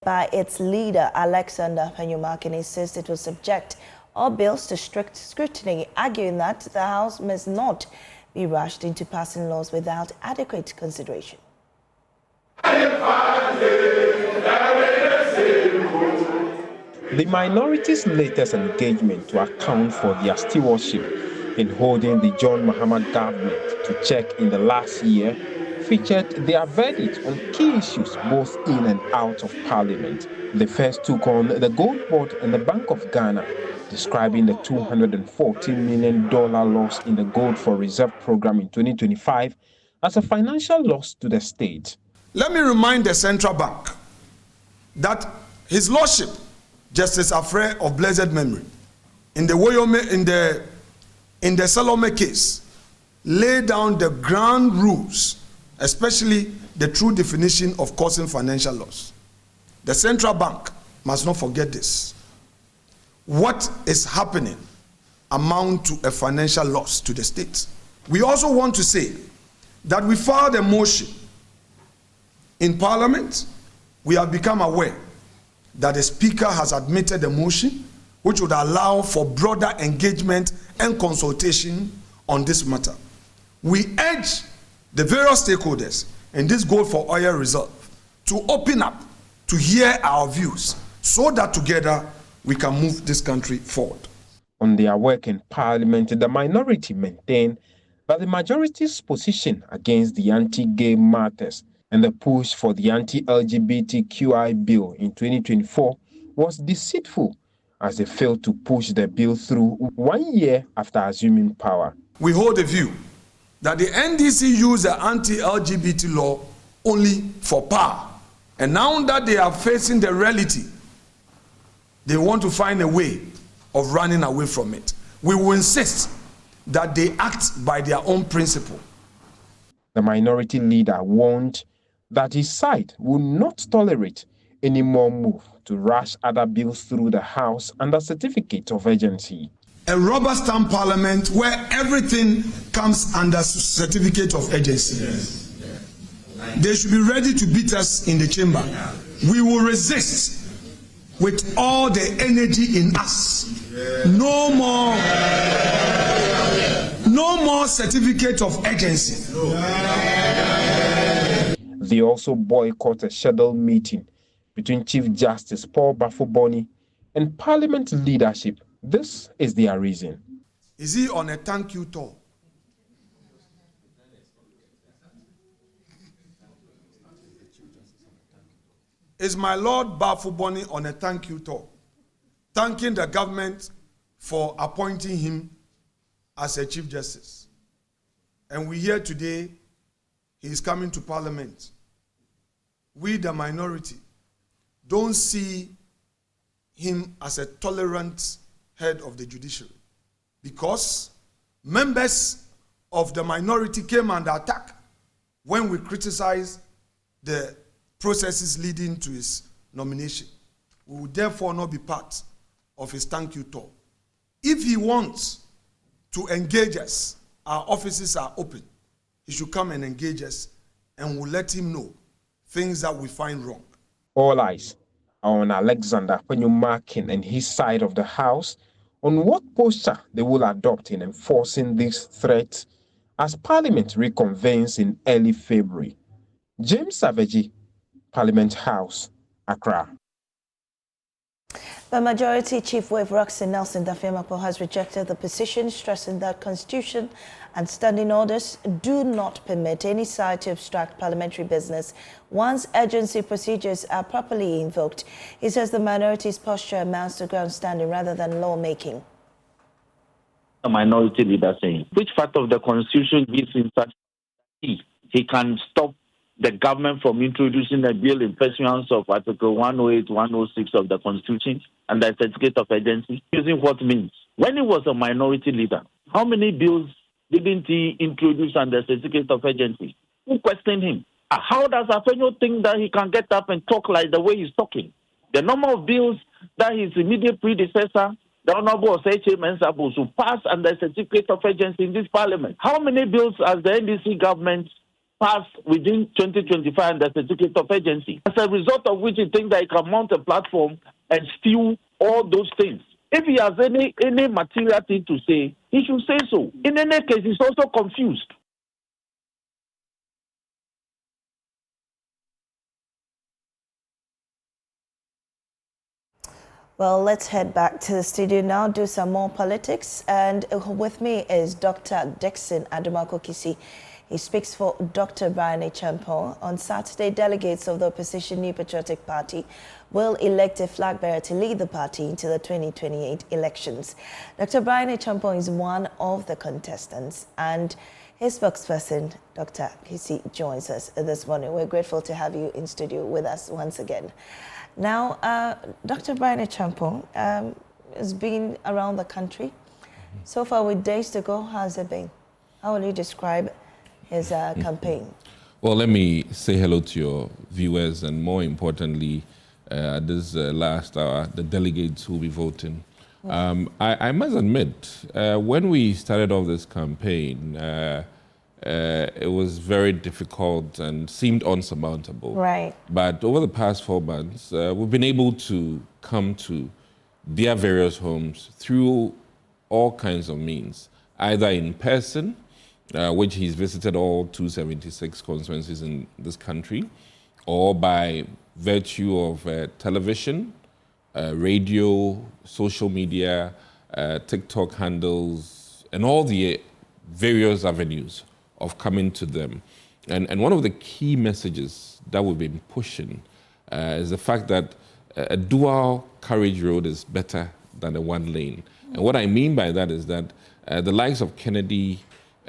by its leader, Alexander Penyumak, insists it will subject all bills to strict scrutiny, arguing that the House must not be rushed into passing laws without adequate consideration. The minority's latest engagement to account for their stewardship in holding the John Mahama government to check in the last year featured their verdict on key issues both in and out of Parliament. They first took on the Gold Board and the Bank of Ghana, describing the $240 million loss in the Gold for Reserve program in 2025 as a financial loss to the state. Let me remind the Central Bank that His Lordship, Justice Afre of blessed memory, in the Salome case, laid down the ground rules, especially the true definition of causing financial loss. The Central Bank must not forget this. What is happening amount to a financial loss to the state. We also want to say that we filed a motion in Parliament. We have become aware that the Speaker has admitted the motion, which would allow for broader engagement and consultation on this matter. We urge the various stakeholders in this Gold for Oil Reserve to open up, to hear our views, so that together we can move this country forward. On their work in Parliament, the minority maintained that the majority's position against the anti-gay matters and the push for the anti-LGBTQI bill in 2024 was deceitful, as they failed to push the bill through 1 year after assuming power. We hold the view that the NDC used the anti-LGBT law only for power. And now that they are facing the reality, they want to find a way of running away from it. We will insist that they act by their own principle. The minority leader warned that his side will not tolerate any more move to rush other bills through the House under certificate of urgency. A rubber stamp parliament where everything comes under certificate of urgency. Yes. They should be ready to beat us in the chamber. We will resist with all the energy in us. No more certificate of urgency. They also boycott a scheduled meeting between Chief Justice Paul Bafo-Boni and Parliament leadership. This is their reason. Is he on a thank you tour? Is my Lord Bafo-Boni on a thank you tour, thanking the government for appointing him as a Chief Justice? And we hear today he is coming to Parliament. We, the minority, don't see him as a tolerant head of the judiciary, because members of the minority came under attack when we criticized the processes leading to his nomination. We will therefore not be part of his thank you tour. If he wants to engage us, our offices are open. He should come and engage us, and we'll let him know things that we find wrong. All eyes are on Alexander Penyumak and his side of the House on what posture they will adopt in enforcing these threats as Parliament reconvenes in early February. James Savaji, Parliament House, Accra. The Majority Chief Whip Roxy Nelson Dafiamapo has rejected the position, stressing that Constitution and standing orders do not permit any side to obstruct parliamentary business once urgency procedures are properly invoked. He says the minority's posture amounts to grandstanding rather than lawmaking. A minority leader saying, which part of the Constitution gives him such he can stop the government from introducing a bill in pursuance of Article 108, 106 of the Constitution and the certificate of urgency, using what means? When he was a minority leader, how many bills didn't he introduce under certificate of urgency? Who questioned him? How does Afenyo think that he can get up and talk like the way he's talking? The number of bills that his immediate predecessor, the Honorable Oseche Mensah, to pass under certificate of urgency in this Parliament. How many bills has the NDC government pass within 2025 and the certificate of agency. As a result of which he thinks that he can mount a platform and steal all those things. If he has any material thing to say, he should say so. In any case, he's also confused. Well, let's head back to the studio now, do some more politics. And with me is Dr. Dixon Adumako-Kisi. He speaks for Dr. Brian Champon. On Saturday, delegates of the opposition New Patriotic Party will elect a flag bearer to lead the party into the 2028 elections. Dr. Brian Champon is one of the contestants, and his spokesperson, Dr. Kisi, joins us this morning. We're grateful to have you in studio with us once again. Now, Dr. Brian Champon has been around the country. So far, with days to go, how's it been? How will you describe his campaign? Well, let me say hello to your viewers, and more importantly, this last hour, the delegates who will be voting. I must admit, when we started off this campaign, it was very difficult and seemed unsurmountable. Right. But over the past 4 months, we've been able to come to their various homes through all kinds of means, either in person, which he's visited all 276 constituencies in this country, or by virtue of television, radio, social media, TikTok handles, and all the various avenues of coming to them. And one of the key messages that we've been pushing is the fact that a dual carriage road is better than a one lane. And what I mean by that is that the likes of Kennedy,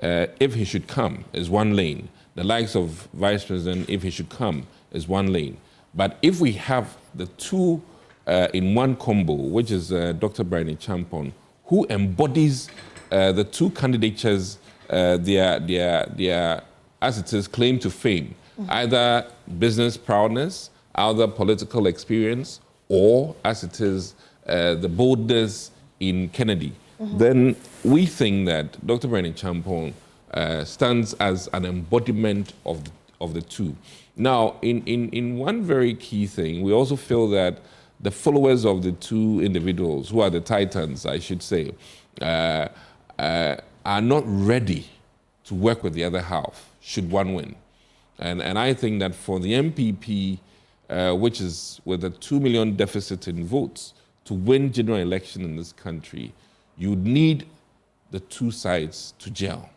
if he should come, is one lane. The likes of Vice President, if he should come, is one lane. But if we have the two in one combo, which is Dr. Brian Champon, who embodies the two candidatures, their as it is, claim to fame, either business prowess, either political experience, or as it is, the boldness in Kennedy, then we think that Dr. Brian Champon stands as an embodiment of the two. Now, in one very key thing, we also feel that the followers of the two individuals, who are the titans, I should say, are not ready to work with the other half, should one win. And I think that for the MPP, which is with a 2 million deficit in votes, to win general election in this country, you need the two sides to gel.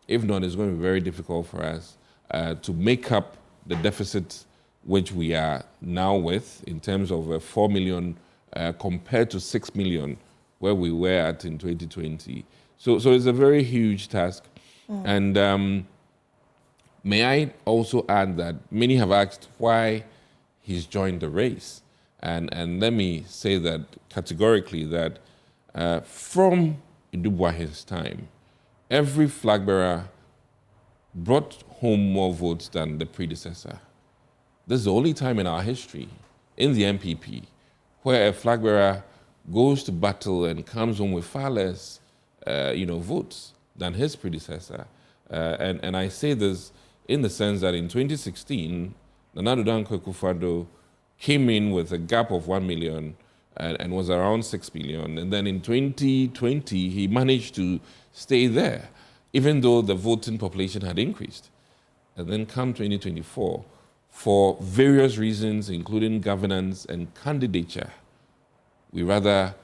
If not, it's going to be very difficult for us to make up the deficit which we are now with in terms of 4 million compared to 6 million where we were at in 2020. So it's a very huge task. And may I also add that many have asked why he's joined the race. And let me say that categorically that from Idubuahe's time, every flag bearer brought home more votes than the predecessor. This is the only time in our history, in the MPP, where a flag bearer goes to battle and comes home with far less votes than his predecessor. And I say this in the sense that in 2016, Nana Addo Dankwa Akufo-Addo came in with a gap of 1 million and was around 6 million. And then in 2020, he managed to stay there, even though the voting population had increased. And then come 2024, for various reasons, including governance and candidature, we rather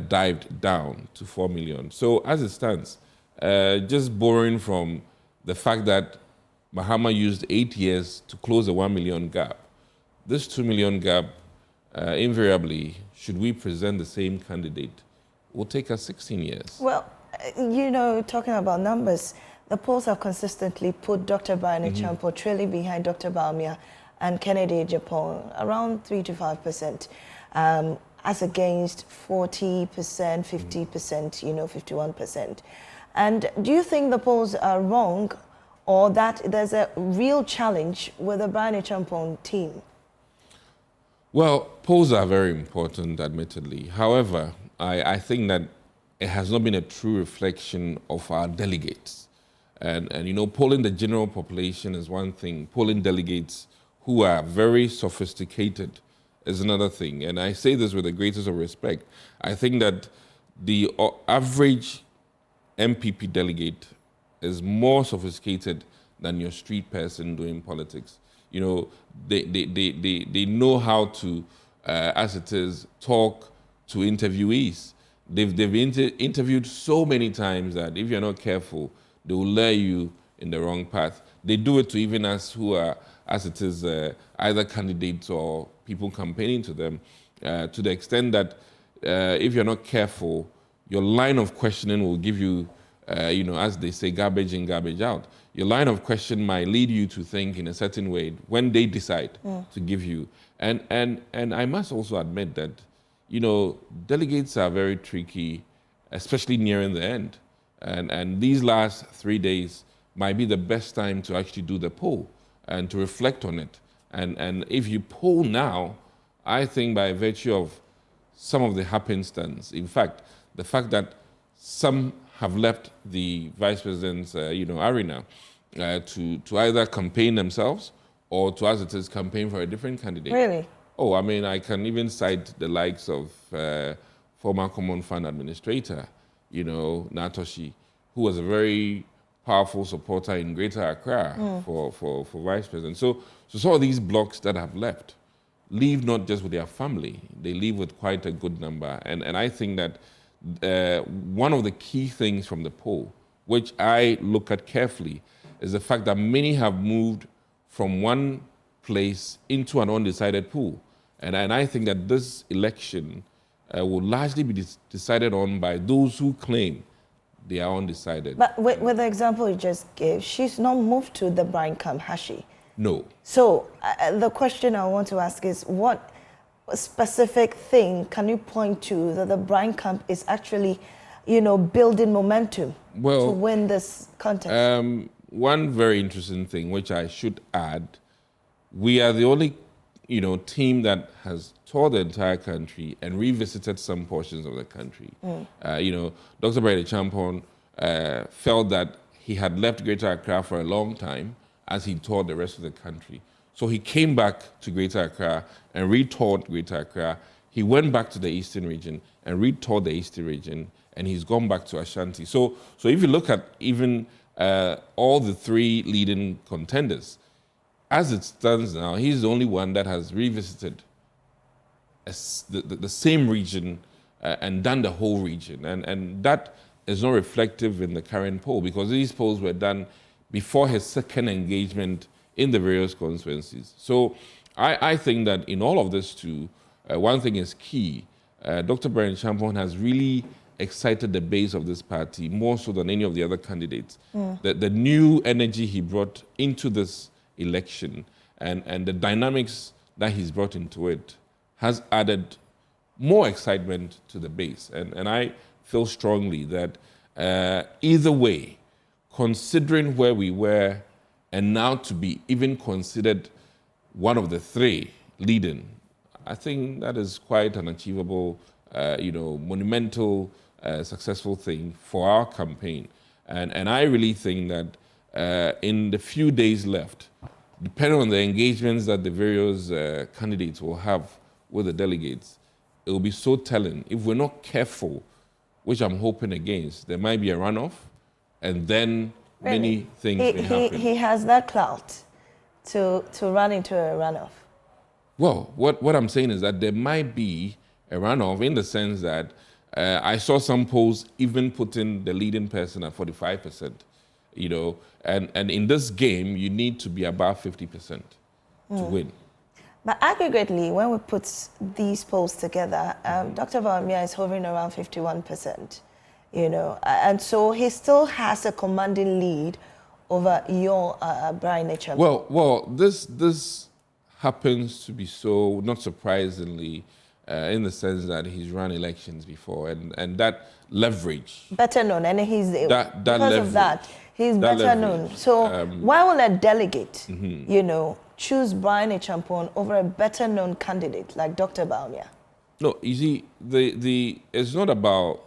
dived down to 4 million. So as it stands, just borrowing from the fact that Mahama used 8 years to close the 1 million gap, this 2 million gap, invariably, should we present the same candidate, will take us 16 years. Well, talking about numbers, the polls have consistently put Dr. Brian Champon trailing behind Dr. Bawumia and Kennedy Japan, around 3 to 5%, as against 40%, 50%, 51%. And do you think the polls are wrong, or that there's a real challenge with the Brian Champon team? Well, polls are very important, admittedly. However, I think that it has not been a true reflection of our delegates. And you know, polling the general population is one thing. Polling delegates who are very sophisticated is another thing. And I say this with the greatest of respect. I think that the average MPP delegate is more sophisticated than your street person doing politics. You know, they know how to, as it is, talk to interviewees. They've interviewed so many times that if you're not careful, they will lure you in the wrong path. They do it to even us who are, as it is, either candidates or people campaigning to them, to the extent that if you're not careful, your line of questioning will give you, you know, as they say, garbage in, garbage out. Your line of question might lead you to think in a certain way when they decide to give you. And I must also admit that, you know, delegates are very tricky, especially nearing the end. And these last 3 days might be the best time to actually do the poll and to reflect on it. And if you poll now, I think by virtue of some of the happenstance, in fact, the fact that some have left the vice president's you know, arena to either campaign themselves or to, as it is, campaign for a different candidate. Really? Oh, I mean, I can even cite the likes of former Common Fund Administrator, you know, Natoshi, who was a very powerful supporter in Greater Accra for vice president. So some of these blocks that have left leave not just with their family, they leave with quite a good number. And I think that one of the key things from the poll, which I look at carefully, is the fact that many have moved from one place into an undecided pool. And I think that this election will largely be decided on by those who claim they are undecided. But with the example you just gave, she's not moved to the Brian camp, has she? No. So the question I want to ask is, what specific thing can you point to that the Brian camp is actually, you know, building momentum to win this contest? One very interesting thing, which I should add, we are the only, you know, team that has toured the entire country and revisited some portions of the country. You know, Dr. Brady Champon felt that he had left Greater Accra for a long time as he toured the rest of the country. So he came back to Greater Accra and retoured Greater Accra. He went back to the Eastern region and retoured the Eastern region, and he's gone back to Ashanti. So if you look at even all the three leading contenders, as it stands now, he's the only one that has revisited the same region and done the whole region. And that is not reflective in the current poll, because these polls were done before his second engagement in the various constituencies. So I think that in all of this too, one thing is key. Dr. Brian Champon has really excited the base of this party more so than any of the other candidates. The new energy he brought into this election and the dynamics that he's brought into it has added more excitement to the base. And I feel strongly that either way, considering where we were and now to be even considered one of the three leading, I think that is quite an achievable, you know, monumental, successful thing for our campaign. And I really think that in the few days left, depending on the engagements that the various candidates will have with the delegates, it will be so telling. If we're not careful, which I'm hoping against, there might be a runoff, and then many things may happen. He has that clout to run into a runoff. Well, what I'm saying is that there might be a runoff in the sense that I saw some polls even putting the leading person at 45%, you know, and in this game, you need to be above 50% to win. But aggregately, when we put these polls together, Dr. Bawumia is hovering around 51%, you know, and so he still has a commanding lead over your Brian Echam. Well, this happens to be so, not surprisingly, in the sense that he's run elections before, and that leverage. Better known, and he's that because leverage, of that, he's better known. So why will a delegate, you know, choose Brian Champon over a better known candidate like Dr. Bawumia? No, you see, it's not about.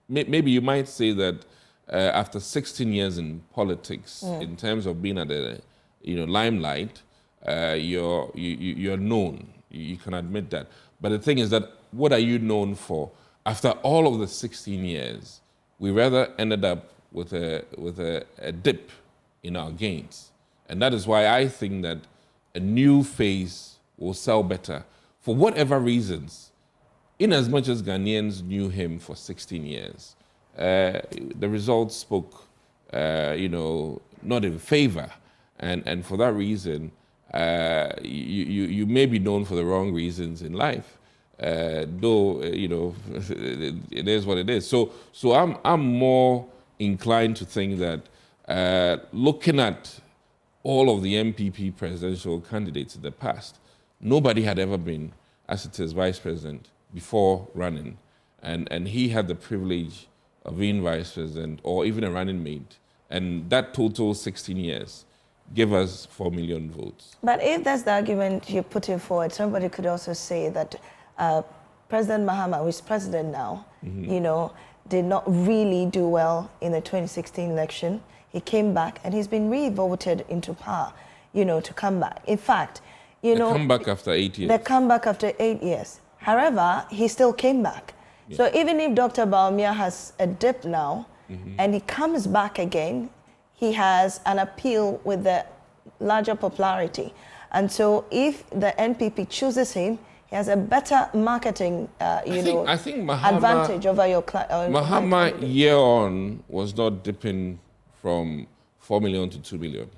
Maybe you might say that after 16 years in politics, in terms of being at the limelight, you're known. You can admit that. But the thing is that, what are you known for? After all of the 16 years, we rather ended up with a dip in our gains. And that is why I think that a new face will sell better for whatever reasons. In as much as Ghanaians knew him for 16 years, the results spoke, not in favor. And for that reason, you may be known for the wrong reasons in life. Though, it is what it is. So I'm more inclined to think that looking at all of the MPP presidential candidates in the past, nobody had ever been, as it is, vice president before running. And he had the privilege of being vice president or even a running mate. And that total 16 years gave us 4 million votes. But if that's the argument you're putting forward, somebody could also say that President Mahama, who is president now, did not really do well in the 2016 election. He came back and he's been re-voted into power, to come back. In fact, come back after 8 years. They come back after 8 years. However, he still came back. Yeah. So even if Dr. Bawumia has a dip now and he comes back again, he has an appeal with the larger popularity. And so if the NPP chooses him, he has a better marketing, I think Mahama, advantage over your client. Mahama year on was not dipping from 4 million to 2 million.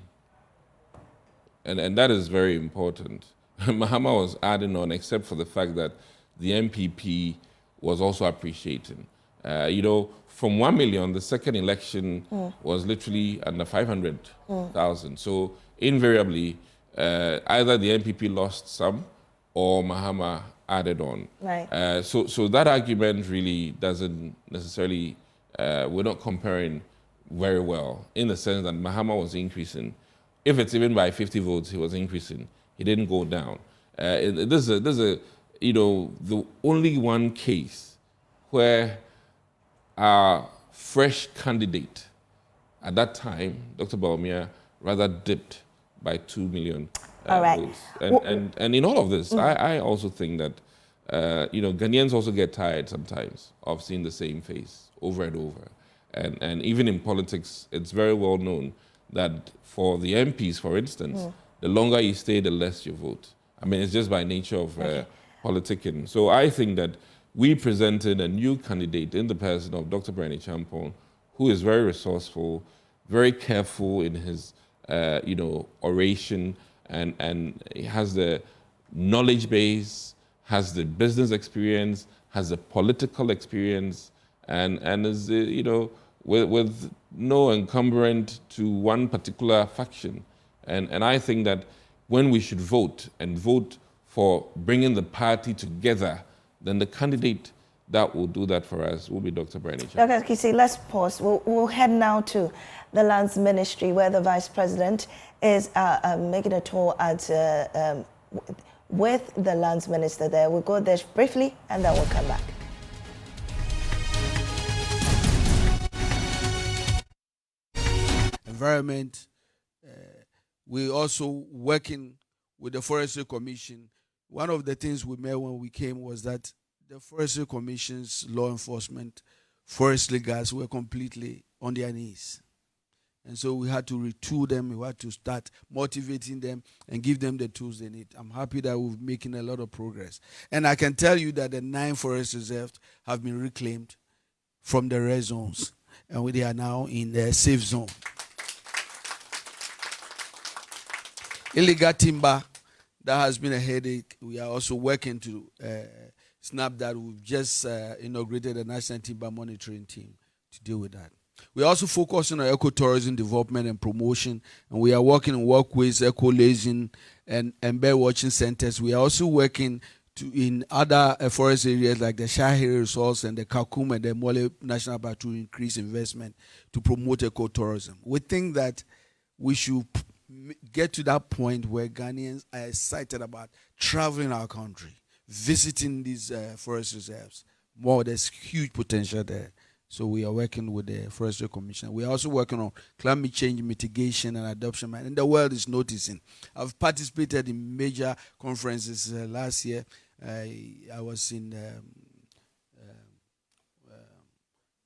And that is very important. Mahama was adding on, except for the fact that the MPP was also appreciating. From 1 million, the second election was literally under 500,000. So invariably, either the MPP lost some or Mahama added on. Right. So that argument really doesn't necessarily, we're not comparing very well, in the sense that Mahama was increasing. If it's even by 50 votes, he was increasing. He didn't go down. There's the only one case where our fresh candidate at that time, Dr. Bawumia, rather dipped by 2 million votes. And in all of this, I also think that Ghanaians also get tired sometimes of seeing the same face over and over. And even in politics, it's very well known that for the MPs, for instance, the longer you stay, the less you vote. I mean, it's just by nature of politicking. So I think that we presented a new candidate in the person of Dr. Brani Champong, who is very resourceful, very careful in his, oration, and he has the knowledge base, has the business experience, has the political experience, and is, with no encumbrance to one particular faction. And I think that when we should vote and vote for bringing the party together, then the candidate that will do that for us will be Dr. Brani Champong. Dr. Kisi, let's pause. We'll head now to the Lands Ministry, where the Vice President is making a tour with the Lands Minister there. We'll go there briefly and then we'll come back. Environment. We also working with the Forestry Commission. One of the things we met when we came was that the Forestry Commission's law enforcement, forestry guards were completely on their knees. And so we had to retool them, we had to start motivating them and give them the tools they need. I'm happy that we're making a lot of progress. And I can tell you that the 9 forest reserves have been reclaimed from the red zones. And they are now in the safe zone. Illegal timber, that has been a headache. We are also working to snap that. We've just inaugurated a national timber monitoring team to deal with that. We are also focusing on ecotourism development and promotion, and we are working in walkways, eco-lazing, and bird watching centers. We are also working in other forest areas like the Shahiri resource and the Kakum and the Mole National Park to increase investment to promote ecotourism. We think that we should get to that point where Ghanaians are excited about traveling our country, visiting these forest reserves. There's huge potential there. So we are working with the Forestry Commission. We are also working on climate change mitigation and adoption, and the world is noticing. I've participated in major conferences last year. I was in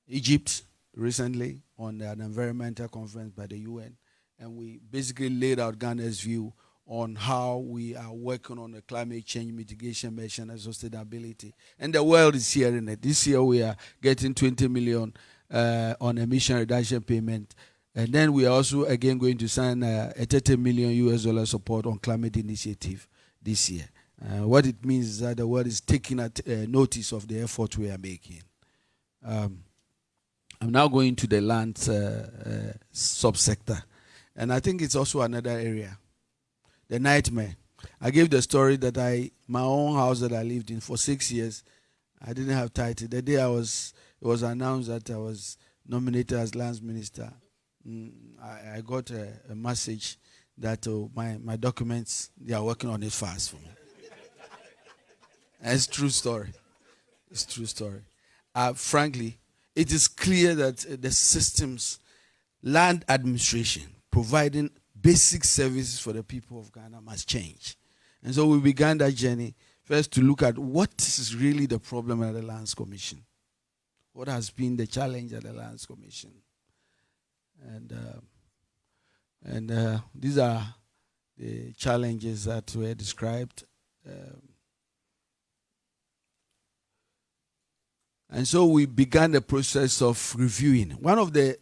Egypt recently on an environmental conference by the UN, and we basically laid out Ghana's view on how we are working on the climate change mitigation measure and sustainability. And the world is hearing it. This year we are getting 20 million on emission reduction payment. And then we are also again going to sign a 30 million US dollar support on climate initiative this year. What it means is that the world is taking notice of the effort we are making. I'm now going to the land subsector. And I think it's also another area. The nightmare. I gave the story that my own house that I lived in for 6 years, I didn't have title. The day it was announced that I was nominated as lands minister, I got a message that my documents, they are working on it fast for me. And it's true story. It's true story. Frankly, it is clear that the systems, land administration, providing basic services for the people of Ghana must change. And so we began that journey first to look at what is really the problem at the Lands Commission. What has been the challenge at the Lands Commission? And these are the challenges that were described. And so we began the process of reviewing. One of the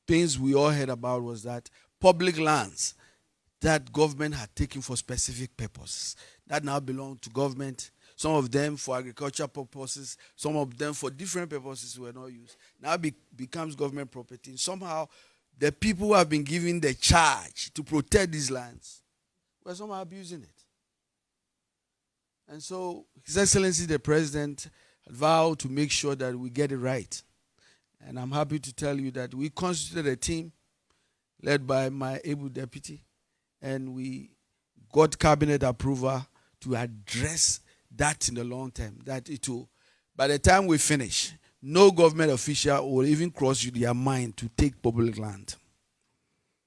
things we all heard about was that public lands that government had taken for specific purposes that now belong to government, some of them for agricultural purposes, some of them for different purposes were not used, now becomes government property. And somehow the people who have been given the charge to protect these lands were somehow abusing it. And so His Excellency the President vowed to make sure that we get it right. And I'm happy to tell you that we constituted a team led by my able deputy, and we got cabinet approval to address that in the long term. That it will, by the time we finish, no government official will even cross their mind to take public land.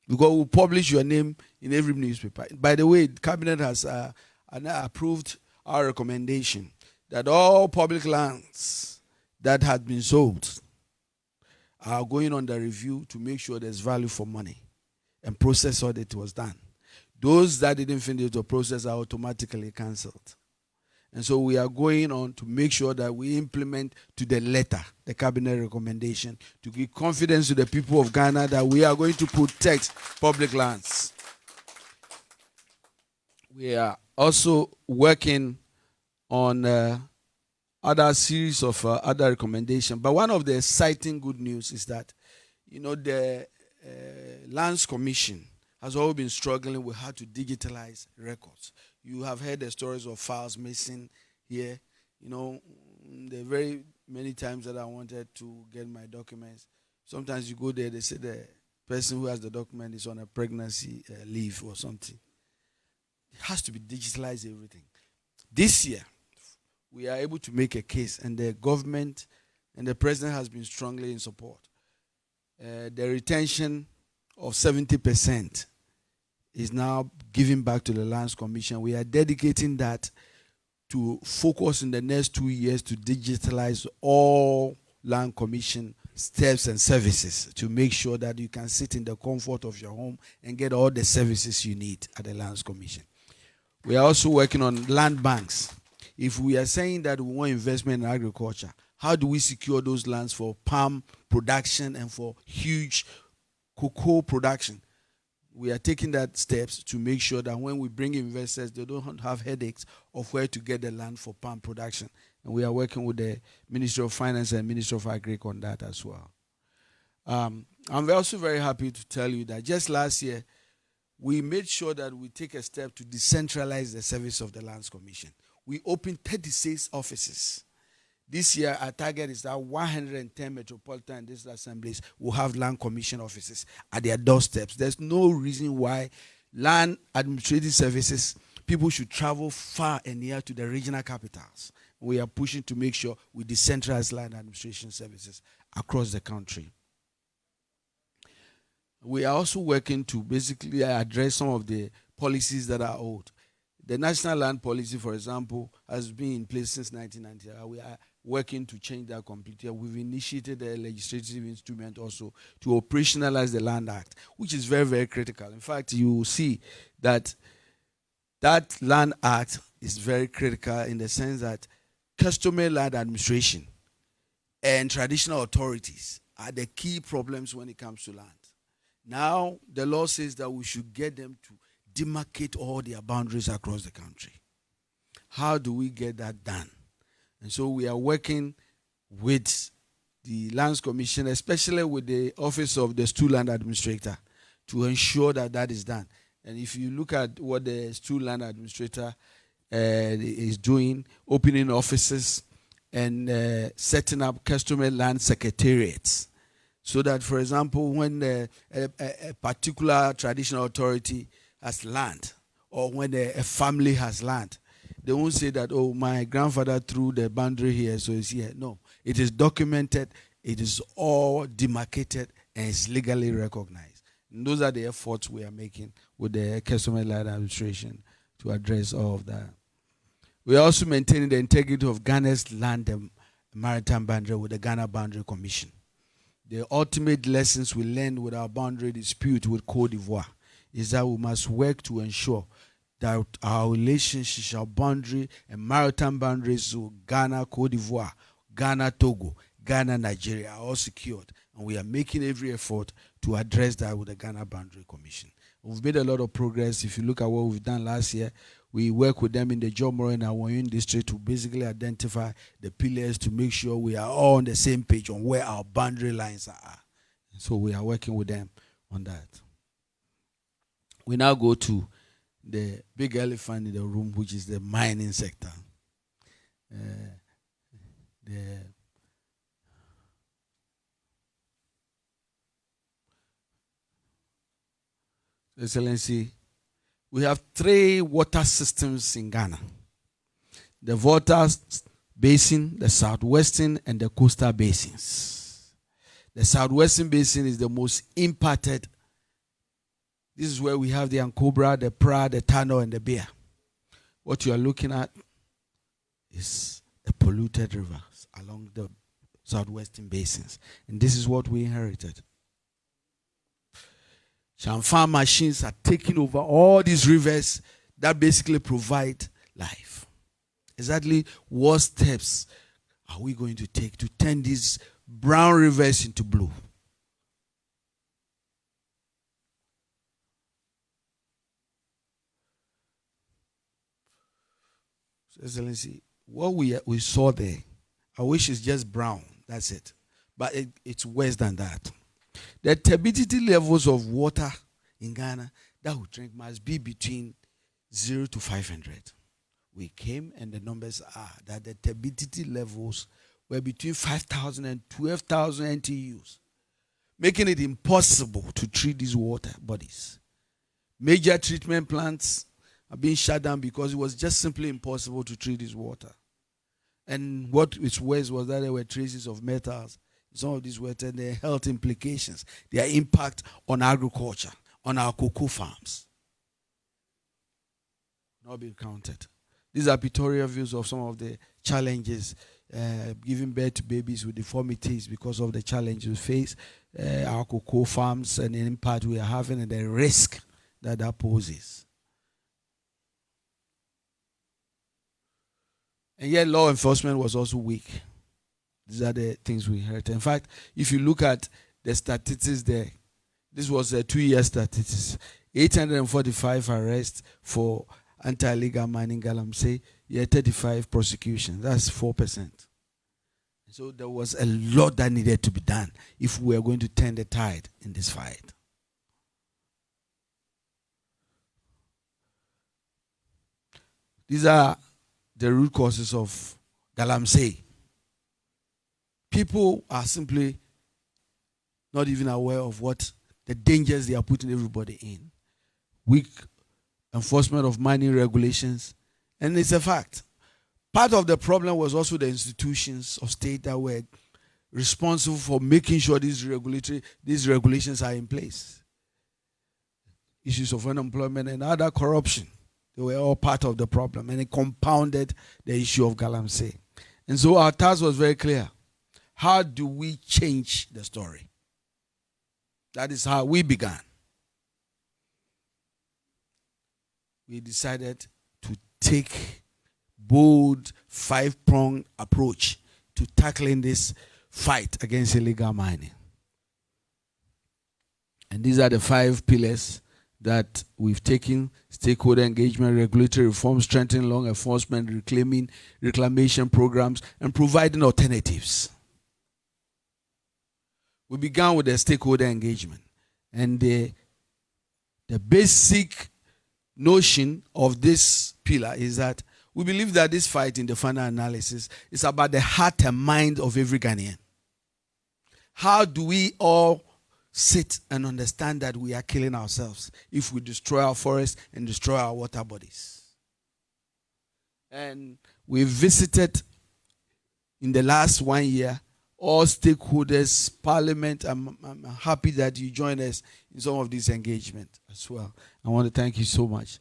Because we'll publish your name in every newspaper. By the way, the cabinet has approved our recommendation that all public lands that had been sold are going under review to make sure there's value for money. And process audit was done. Those that didn't finish the process are automatically cancelled. And so we are going on to make sure that we implement to the letter the cabinet recommendation to give confidence to the people of Ghana that we are going to protect public lands. We are also working on other series of other recommendations. But one of the exciting good news is that, the Lands Commission has always been struggling with how to digitalize records. You have heard the stories of files missing here. There are very many times that I wanted to get my documents. Sometimes you go there, they say the person who has the document is on a pregnancy leave or something. It has to be digitalized, everything. This year, we are able to make a case, and the government and the president has been strongly in support. The retention of 70% is now given back to the Lands Commission. We are dedicating that to focus in the next 2 years to digitalize all Land Commission steps and services to make sure that you can sit in the comfort of your home and get all the services you need at the Lands Commission. We are also working on land banks. If we are saying that we want investment in agriculture, how do we secure those lands for palm production and for huge cocoa production? We are taking that steps to make sure that when we bring investors, they don't have headaches of where to get the land for palm production. And we are working with the Ministry of Finance and Ministry of Agri on that as well. I'm also very happy to tell you that just last year, we made sure that we take a step to decentralize the service of the Lands Commission. We opened 36 offices. This year, our target is that 110 metropolitan and district assemblies will have Land Commission offices at their doorsteps. There's no reason why land administrative services, people should travel far and near to the regional capitals. We are pushing to make sure we decentralize land administration services across the country. We are also working to basically address some of the policies that are old. The National Land Policy, for example, has been in place since 1990. We are working to change that completely. We've initiated a legislative instrument also to operationalize the Land Act, which is very, very critical. In fact, you will see that that Land Act is very critical in the sense that customary land administration and traditional authorities are the key problems when it comes to land. Now, the law says that we should get them to demarcate all their boundaries across the country. How do we get that done? And so we are working with the Lands Commission, especially with the Office of the Stool Land Administrator, to ensure that that is done. And if you look at what the Stool Land Administrator is doing, opening offices and setting up customary land secretariats, so that, for example, when a particular traditional authority has land, or when a family has land, they won't say that, oh, my grandfather threw the boundary here, so it's here. No, it is documented, it is all demarcated, and it's legally recognized. And those are the efforts we are making with the customary land administration to address all of that. We are also maintaining the integrity of Ghana's land and maritime boundary with the Ghana Boundary Commission. The ultimate lessons we learned with our boundary dispute with Côte d'Ivoire is that we must work to ensure that our relationships, our boundary and maritime boundaries with Ghana, Côte d'Ivoire, Ghana, Togo, Ghana, Nigeria are all secured. And we are making every effort to address that with the Ghana Boundary Commission. We've made a lot of progress. If you look at what we've done last year, we work with them in the Jomoro and Awoyun district to basically identify the pillars to make sure we are all on the same page on where our boundary lines are. So we are working with them on that. We now go to the big elephant in the room, which is the mining sector. Excellency, we have 3 water systems in Ghana. The Volta Basin, the Southwestern, and the Coastal Basins. The Southwestern Basin is the most impacted. This is where we have the Ankobra, the Pra, the Tano, and the Bear. What you are looking at is the polluted rivers along the Southwestern Basins. And this is what we inherited. Farm machines are taking over all these rivers that basically provide life. Exactly what steps are we going to take to turn these brown rivers into blue? Excellency, what we saw there, I wish it's just brown, that's it. But it's worse than that. The turbidity levels of water in Ghana that we drink must be between 0 to 500. We came and the numbers are that the turbidity levels were between 5,000 and 12,000 NTUs, making it impossible to treat these water bodies. Major treatment plants are being shut down because it was just simply impossible to treat this water. And what is worse was that there were traces of metals. Some of these were their health implications, their impact on agriculture, on our cocoa farms. Not being counted. These are pictorial views of some of the challenges, giving birth to babies with deformities because of the challenges we face, our cocoa farms and the impact we are having and the risk that poses. And yet law enforcement was also weak. These are the things we inherited. In fact, if you look at the statistics there, this was a 2-year statistics. 845 arrests for anti-illegal mining galamsey, 35 prosecutions. That's 4%. So there was a lot that needed to be done if we were going to turn the tide in this fight. These are the root causes of galamsey. People are simply not even aware of what the dangers they are putting everybody in. Weak enforcement of mining regulations. And it's a fact. Part of the problem was also the institutions of state that were responsible for making sure these regulations are in place. Issues of unemployment and other corruption, they were all part of the problem, and it compounded the issue of Galamsey. And so our task was very clear. How do we change the story? That is how we began. We decided to take bold 5-pronged approach to tackling this fight against illegal mining. And these are the 5 pillars that we've taken: stakeholder engagement, regulatory reform, strengthening law enforcement, reclamation programs, and providing alternatives. We began with the stakeholder engagement. And the basic notion of this pillar is that we believe that this fight, in the final analysis, is about the heart and mind of every Ghanaian. How do we all sit and understand that we are killing ourselves if we destroy our forests and destroy our water bodies? And we visited, in the last 1 year, all stakeholders, Parliament. I'm happy that you joined us in some of this engagement as well. I want to thank you so much.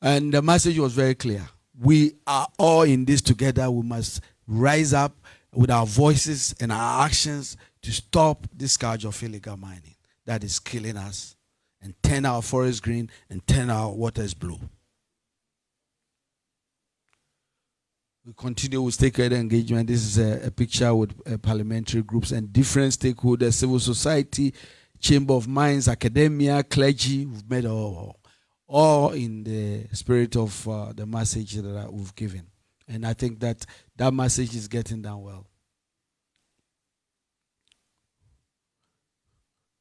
And the message was very clear. We are all in this together. We must rise up with our voices and our actions to stop this scourge of illegal mining that is killing us and turn our forests green and turn our waters blue. We continue with stakeholder engagement. This is a picture with parliamentary groups and different stakeholders: civil society, chamber of mines, academia, clergy. We've met all in the spirit of the message that we've given. And I think that message is getting down well.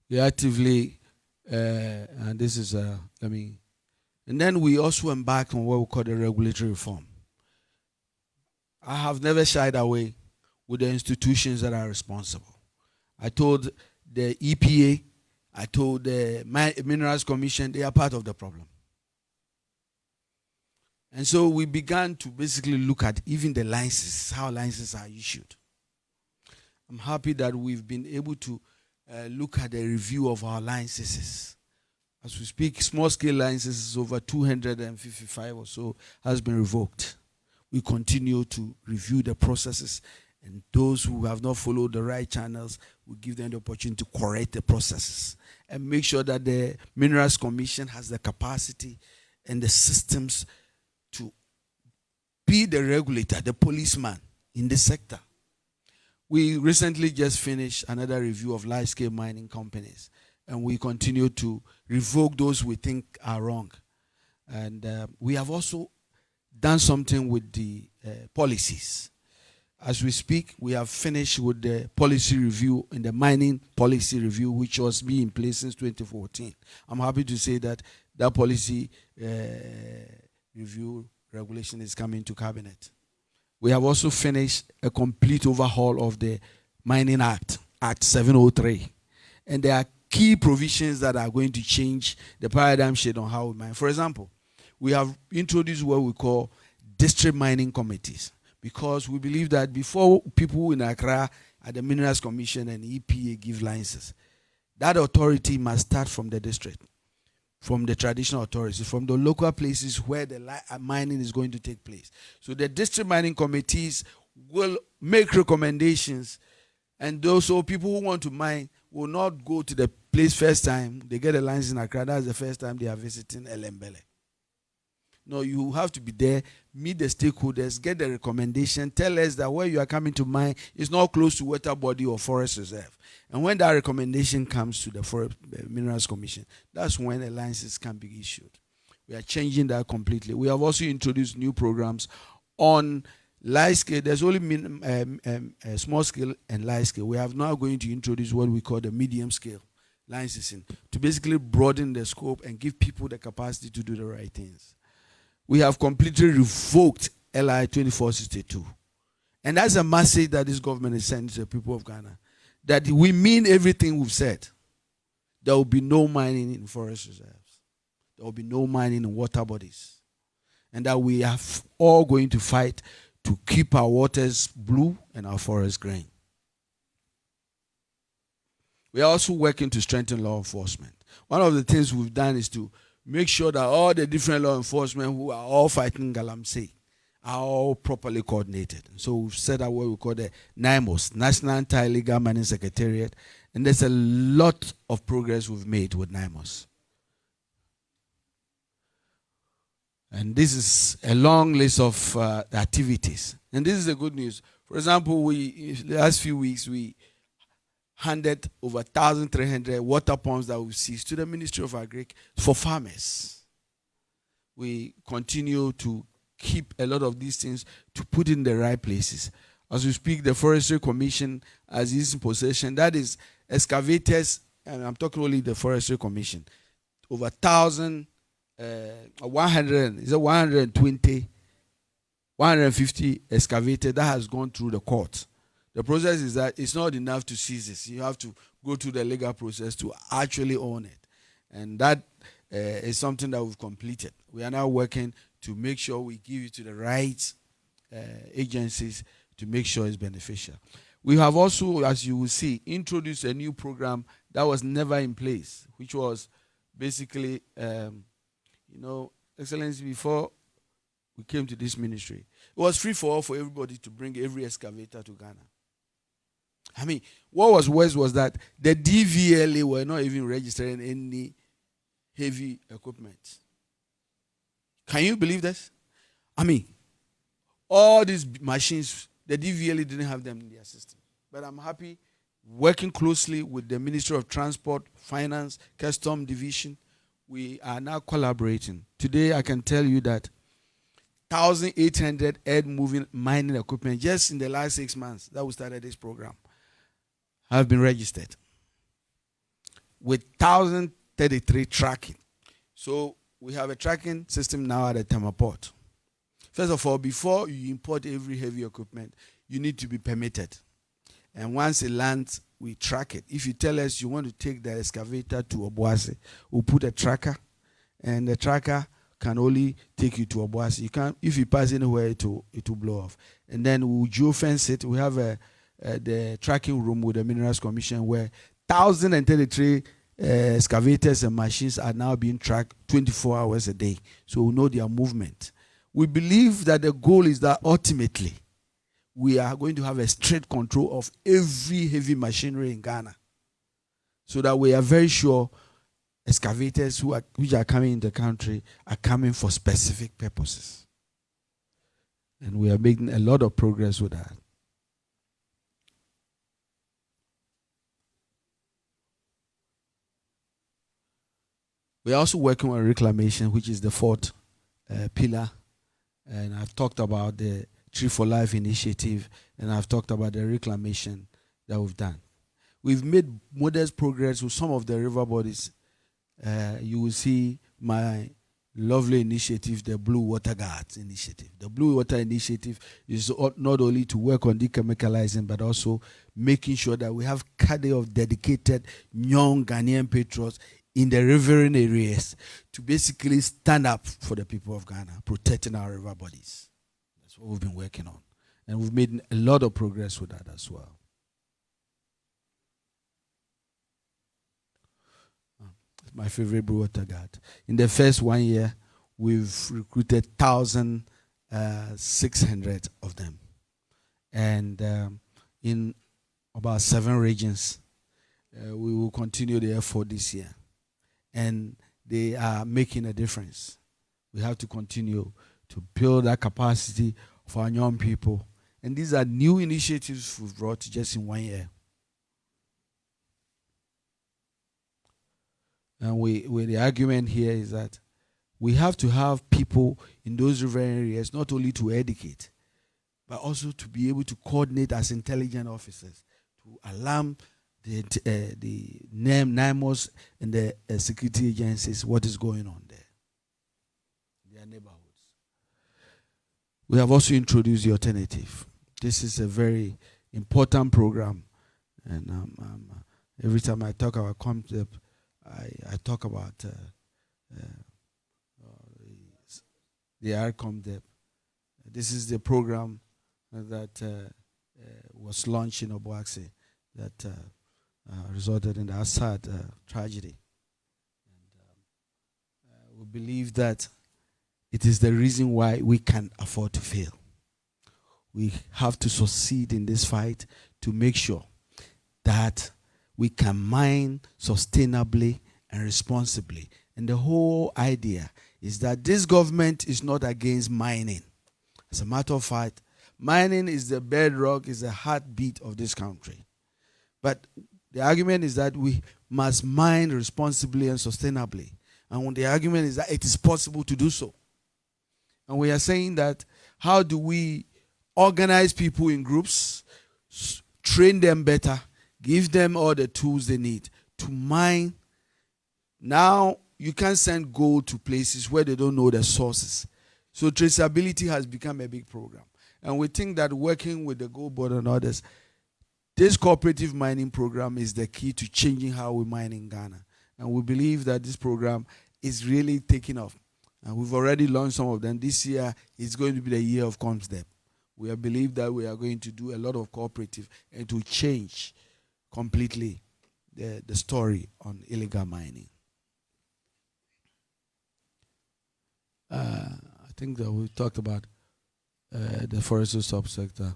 We actively, and this is, and then we also embarked on what we call the regulatory reform. I have never shied away with the institutions that are responsible. I told the EPA, I told the Minerals Commission, they are part of the problem. And so we began to basically look at even the licenses, how licenses are issued. I'm happy that we've been able to look at the review of our licenses. As we speak, small-scale licenses, over 255 or so, has been revoked. We continue to review the processes, and those who have not followed the right channels, we give them the opportunity to correct the processes and make sure that the Minerals Commission has the capacity and the systems to be the regulator, the policeman in the sector. We recently just finished another review of large-scale mining companies, and we continue to revoke those we think are wrong. And we have also done something with the policies. As we speak, we have finished with the policy review and the mining policy review, which was being in place since 2014. I'm happy to say that that policy review regulation is coming to cabinet. We have also finished a complete overhaul of the Mining Act, Act 703. And there are key provisions that are going to change the paradigm shift on how we mine. For example, we have introduced what we call district mining committees, because we believe that before people in Accra at the Minerals Commission and EPA give licenses, that authority must start from the district, from the traditional authorities, from the local places where the mining is going to take place. So the district mining committees will make recommendations, and those people who want to mine will not go to the place first time they get a license in Accra. That's the first time they are visiting Elembele. No, you have to be there, meet the stakeholders, get the recommendation, tell us that where you are coming to mine is not close to water body or forest reserve. And when that recommendation comes to the Minerals Commission, that's when a license can be issued. We are changing that completely. We have also introduced new programs on large scale. There's only small scale and large scale. We are now going to introduce what we call the medium scale licensing to basically broaden the scope and give people the capacity to do the right things. We have completely revoked LI 2462. And that's a message that this government is sending to the people of Ghana, that we mean everything we've said. There will be no mining in forest reserves. There will be no mining in water bodies. And that we are all going to fight to keep our waters blue and our forests green. We are also working to strengthen law enforcement. One of the things we've done is to make sure that all the different law enforcement who are all fighting Galamsey are all properly coordinated. So we've set up what we call the NIMOS, National Anti-Illegal Mining Secretariat, and there's a lot of progress we've made with NIMOS. And this is a long list of activities. And this is the good news. For example, in the last few weeks, we handed over 1,300 water pumps that we've seized to the Ministry of Agriculture for farmers. We continue to keep a lot of these things to put in the right places. As we speak, the Forestry Commission has is in possession. That is excavators, and I'm talking only the Forestry Commission. Over 120, 150 excavator that has gone through the court. The process is that it's not enough to seize this. You have to go through the legal process to actually own it. And that is something that we've completed. We are now working to make sure we give it to the right agencies to make sure it's beneficial. We have also, as you will see, introduced a new program that was never in place, which was basically, Excellency, before we came to this ministry, it was free for all for everybody to bring every excavator to Ghana. I mean, what was worse was that the DVLA were not even registering any heavy equipment. Can you believe this? I mean, all these machines, the DVLA didn't have them in their system. But I'm happy, working closely with the Ministry of Transport, Finance, Custom Division, we are now collaborating. Today, I can tell you that 1,800 earth-moving mining equipment just in the last 6 months that we started this program have been registered with 1,033 tracking. So we have a tracking system now at the Tema Port. First of all, before you import every heavy equipment, you need to be permitted. And once it lands, we track it. If you tell us you want to take the excavator to Obuasi, we'll put a tracker, and the tracker can only take you to Obuasi. You can't, if you pass anywhere, it will blow off. And then we'll geofence it. We have the tracking room with the Minerals Commission where 1,033 excavators and machines are now being tracked 24 hours a day. So we know their movement. We believe that the goal is that ultimately we are going to have a strict control of every heavy machinery in Ghana, so that we are very sure excavators which are coming in the country are coming for specific purposes. And we are making a lot of progress with that. We are also working on reclamation, which is the fourth pillar. And I've talked about the Tree for Life initiative, and I've talked about the reclamation that we've done. We've made modest progress with some of the river bodies. You will see my lovely initiative, the Blue Water Guards initiative. The Blue Water initiative is not only to work on decommercializing, but also making sure that we have cadre of dedicated young Ghanaian patriots in the riverine areas to basically stand up for the people of Ghana, protecting our river bodies. That's what we've been working on. And we've made a lot of progress with that as well. It's my favorite Blue Water Guard. In the first 1 year, we've recruited 1,600 of them. And in about 7 regions, we will continue the effort this year. And they are making a difference. We have to continue to build that capacity for our young people. And these are new initiatives we've brought just in 1 year. And the argument here is that we have to have people in those river areas not only to educate, but also to be able to coordinate as intelligence officers, to alarm the NIMOS and the security agencies what is going on there in their neighborhoods. We have also introduced the alternative. This is a very important program, and every time I talk about concept, I talk about the ARCOMDEP. This is the program that was launched in Obuasi that resulted in that sad tragedy. And we believe that it is the reason why we can't afford to fail. We have to succeed in this fight to make sure that we can mine sustainably and responsibly. And the whole idea is that this government is not against mining. As a matter of fact, mining is the bedrock, is the heartbeat of this country. But the argument is that we must mine responsibly and sustainably. And the argument is that it is possible to do so. And we are saying that how do we organize people in groups, train them better, give them all the tools they need to mine. Now, you can't send gold to places where they don't know the sources. So traceability has become a big program. And we think that working with the Gold Board and others, this cooperative mining program is the key to changing how we mine in Ghana. And we believe that this program is really taking off. And we've already launched some of them. This year is going to be the year of COMSDEP. We believe that we are going to do a lot of cooperative and to change completely the story on illegal mining. I think that we talked about the forestry subsector.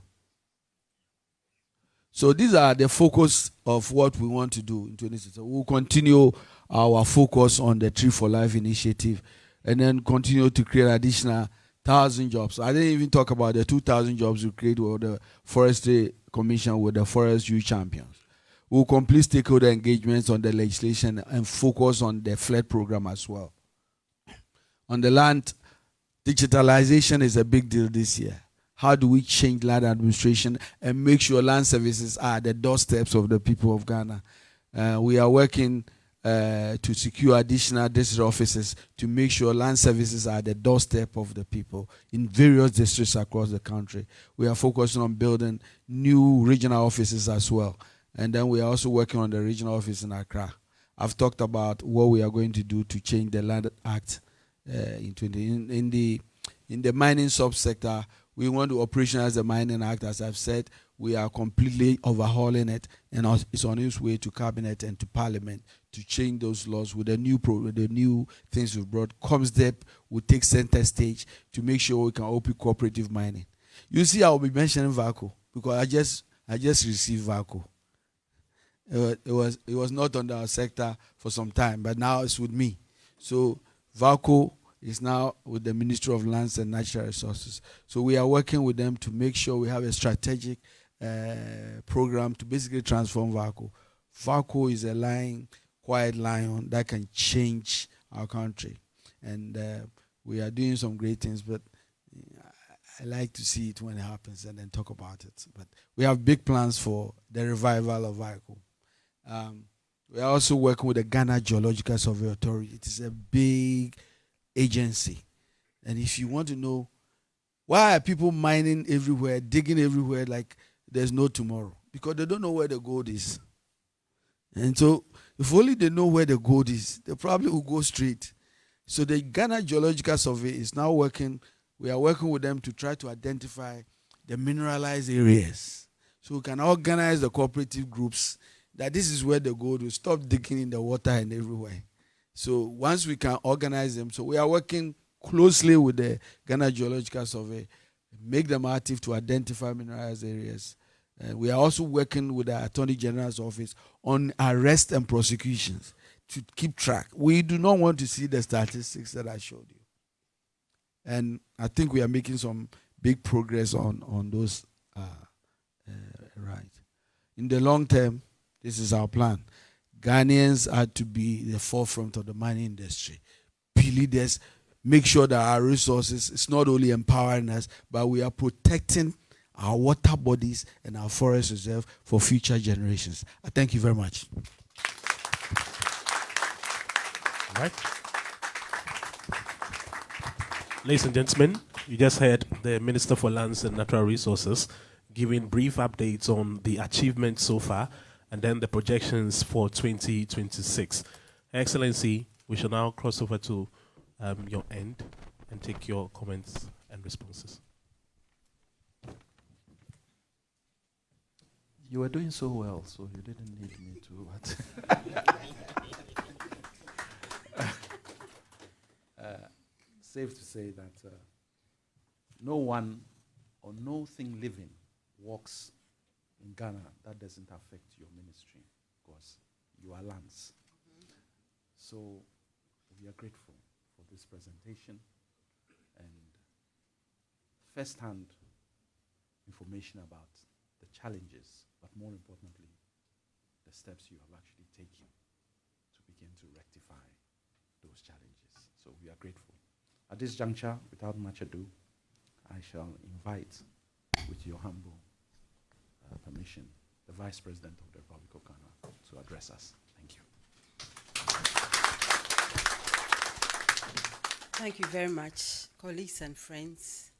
So these are the focus of what we want to do in 2016. We'll continue our focus on the Tree for Life initiative and then continue to create additional 1,000 jobs. I didn't even talk about the 2,000 jobs we create with the Forestry Commission with the Forest Youth Champions. We'll complete stakeholder engagements on the legislation and focus on the flood program as well. On the land, digitalization is a big deal this year. How do we change land administration and make sure land services are at the doorsteps of the people of Ghana? We are working to secure additional district offices to make sure land services are at the doorstep of the people in various districts across the country. We are focusing on building new regional offices as well. And then we are also working on the regional office in Accra. I've talked about what we are going to do to change the Land Act in the mining subsector. We want to operationalize the Mining Act. As I've said, we are completely overhauling it, and it's on its way to Cabinet and to Parliament to change those laws with the new things we've brought. COMSDEP will take center stage to make sure we can open cooperative mining. You see, I will be mentioning VACO because I just received VACO. It was not under our sector for some time, but now it's with me. So VACO is now with the Ministry of Lands and Natural Resources. So we are working with them to make sure we have a strategic program to basically transform VACO. VACO is a quiet lion that can change our country. And we are doing some great things, but I like to see it when it happens and then talk about it. But we have big plans for the revival of VACO. We are also working with the Ghana Geological Survey Authority. It is a big agency. And if you want to know why are people mining everywhere, digging everywhere like there's no tomorrow, because they don't know where the gold is. And so if only they know where the gold is, they probably will go straight. So the Ghana Geological Survey is now working. We are working with them to try to identify the mineralized areas. So we can organize the cooperative groups that this is where the gold will stop digging in the water and everywhere. So once we can organize them, so we are working closely with the Ghana Geological Survey, make them active to identify mineralized areas. We are also working with the Attorney General's office on arrest and prosecutions to keep track. We do not want to see the statistics that I showed you. And I think we are making some big progress on those right. In the long term, this is our plan. Ghanaians are to be the forefront of the mining industry. Be leaders, make sure that our resources is not only empowering us, but we are protecting our water bodies and our forest reserve for future generations. I thank you very much. All right. Ladies and gentlemen, you just heard the Minister for Lands and Natural Resources giving brief updates on the achievements so far and then the projections for 2026. Excellency, we shall now cross over to your end and take your comments and responses. You were doing so well, so you didn't need me to. Safe to say that no one or no thing living works in Ghana that doesn't affect your ministry, because you are Lance. So we are grateful for this presentation and first-hand information about the challenges, but more importantly, the steps you have actually taken to begin to rectify those challenges. So we are grateful. At this juncture, without much ado, I shall invite, with your humble permission, the Vice President of the Republic of Ghana to address us. Thank you. Thank you very much, colleagues and friends.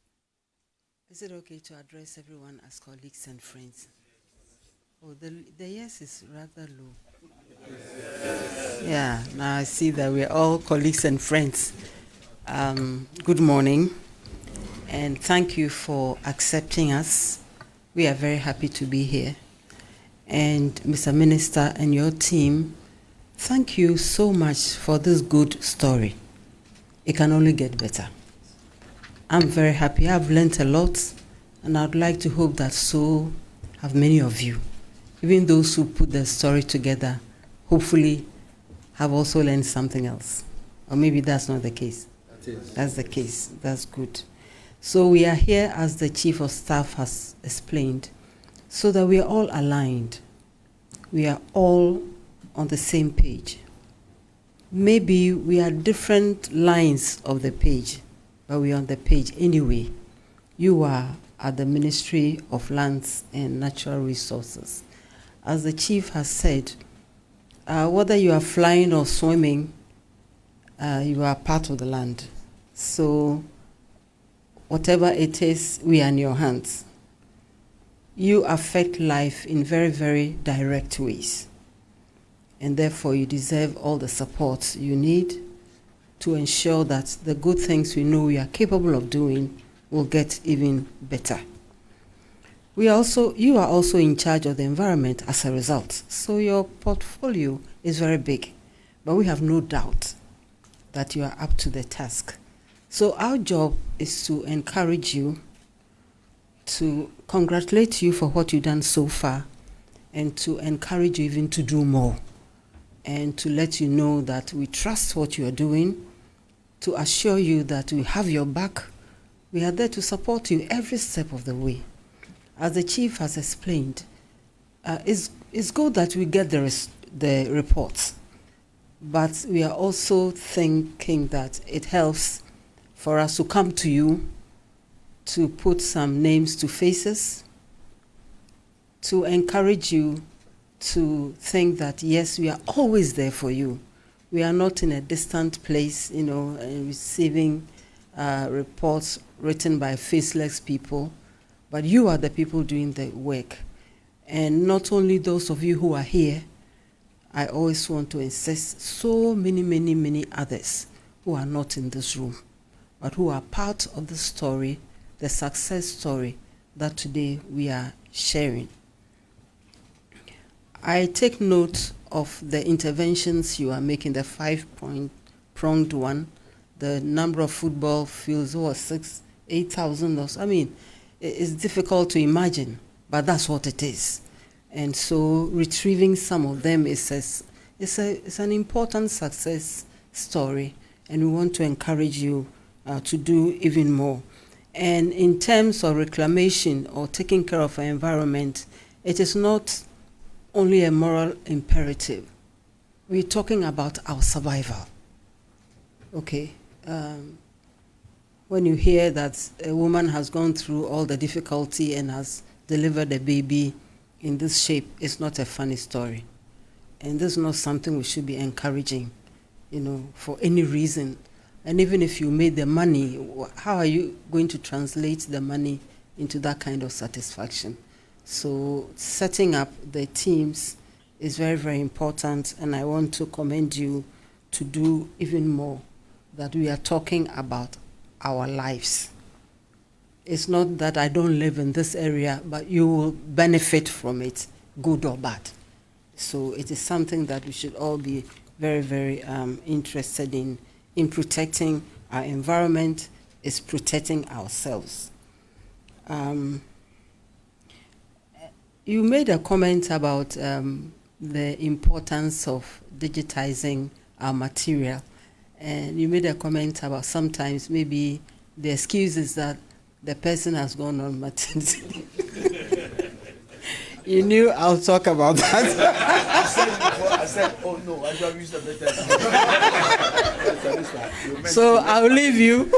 Is it okay to address everyone as colleagues and friends? Oh, the yes is rather low. Yeah, now I see that we're all colleagues and friends. Good morning, and thank you for accepting us. We are very happy to be here. And Mr. Minister and your team, thank you so much for this good story. It can only get better. I'm very happy. I've learned a lot, and I'd like to hope that so have many of you. Even those who put the story together, hopefully have also learned something else. Or maybe that's not the case. That's the case. That's good. So we are here, as the Chief of Staff has explained, so that we are all aligned. We are all on the same page. Maybe we are different lines of the page, but we are on the page anyway. You are at the Ministry of Lands and Natural Resources. As the Chief has said, whether you are flying or swimming, you are part of the land. So whatever it is, we are in your hands. You affect life in very, very direct ways. And therefore, you deserve all the support you need to ensure that the good things we know we are capable of doing will get even better. You are also in charge of the environment as a result. So your portfolio is very big, but we have no doubt that you are up to the task. So our job is to encourage you, to congratulate you for what you've done so far, and to encourage you even to do more, and to let you know that we trust what you are doing, to assure you that we have your back. We are there to support you every step of the way. As the Chief has explained, it's good that we get the reports, but we are also thinking that it helps for us to come to you, to put some names to faces, to encourage you to think that, yes, we are always there for you. We are not in a distant place, receiving reports written by faceless people, but you are the people doing the work. And not only those of you who are here, I always want to insist, so many others who are not in this room, but who are part of the story, the success story that today we are sharing. I take note of the interventions you are making, the 5-pronged one, the number of football fields, 8,000 or so. I mean, it's difficult to imagine, but that's what it is. And so retrieving some of them is an important success story, and we want to encourage you to do even more. And in terms of reclamation or taking care of our environment, it is not only a moral imperative. We're talking about our survival. Okay. When you hear that a woman has gone through all the difficulty and has delivered a baby in this shape, it's not a funny story. And this is not something we should be encouraging, for any reason. And even if you made the money, how are you going to translate the money into that kind of satisfaction? So setting up the teams is very, very important, and I want to commend you to do even more, that we are talking about our lives. It's not that I don't live in this area, but you will benefit from it good or bad. So it is something that we should all be very, very interested in protecting our environment, is protecting ourselves. You made a comment about the importance of digitizing our material. And you made a comment about sometimes maybe the excuse is that the person has gone on maternity. You knew I'll talk about that. I said, oh no, I should have used a better. So I'll leave you.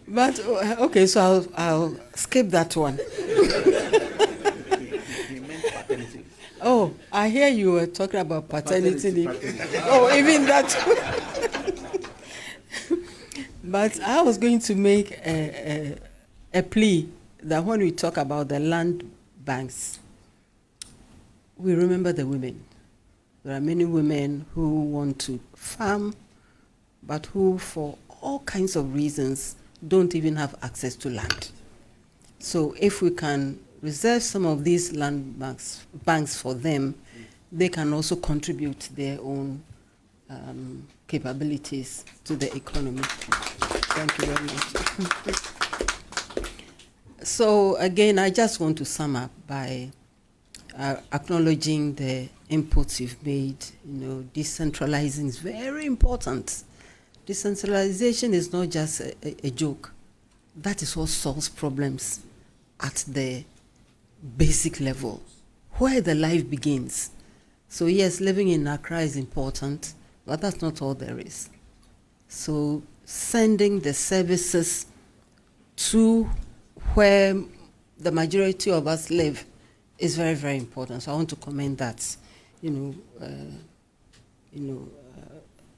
But, okay, so I'll skip that one. Oh, I hear you were talking about paternity leave. Oh, even that. But I was going to make a plea that when we talk about the land banks, we remember the women. There are many women who want to farm, but who, for all kinds of reasons, don't even have access to land. So if we can reserve some of these land banks for them, they can also contribute their own capabilities to the economy. Thank you very much. So again, I just want to sum up by acknowledging the inputs you've made. You know, decentralizing is very important. Decentralization is not just a joke. That is what solves problems at the basic level, where the life begins. So yes, living in Accra is important, but that's not all there is. So sending the services to where the majority of us live is very, very important. So I want to commend that,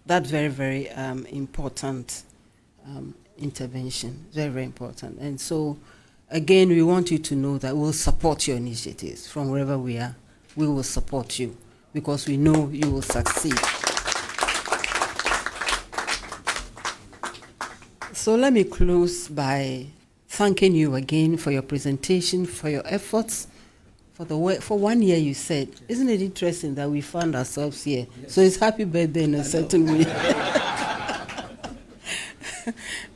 that very, very important intervention, very, very important. And so, again, we want you to know that we'll support your initiatives from wherever we are. We will support you because we know you will succeed. So let me close by thanking you again for your presentation, for your efforts, for 1 year you said. Isn't it interesting that we found ourselves here? Yes. So it's happy birthday in a certain way.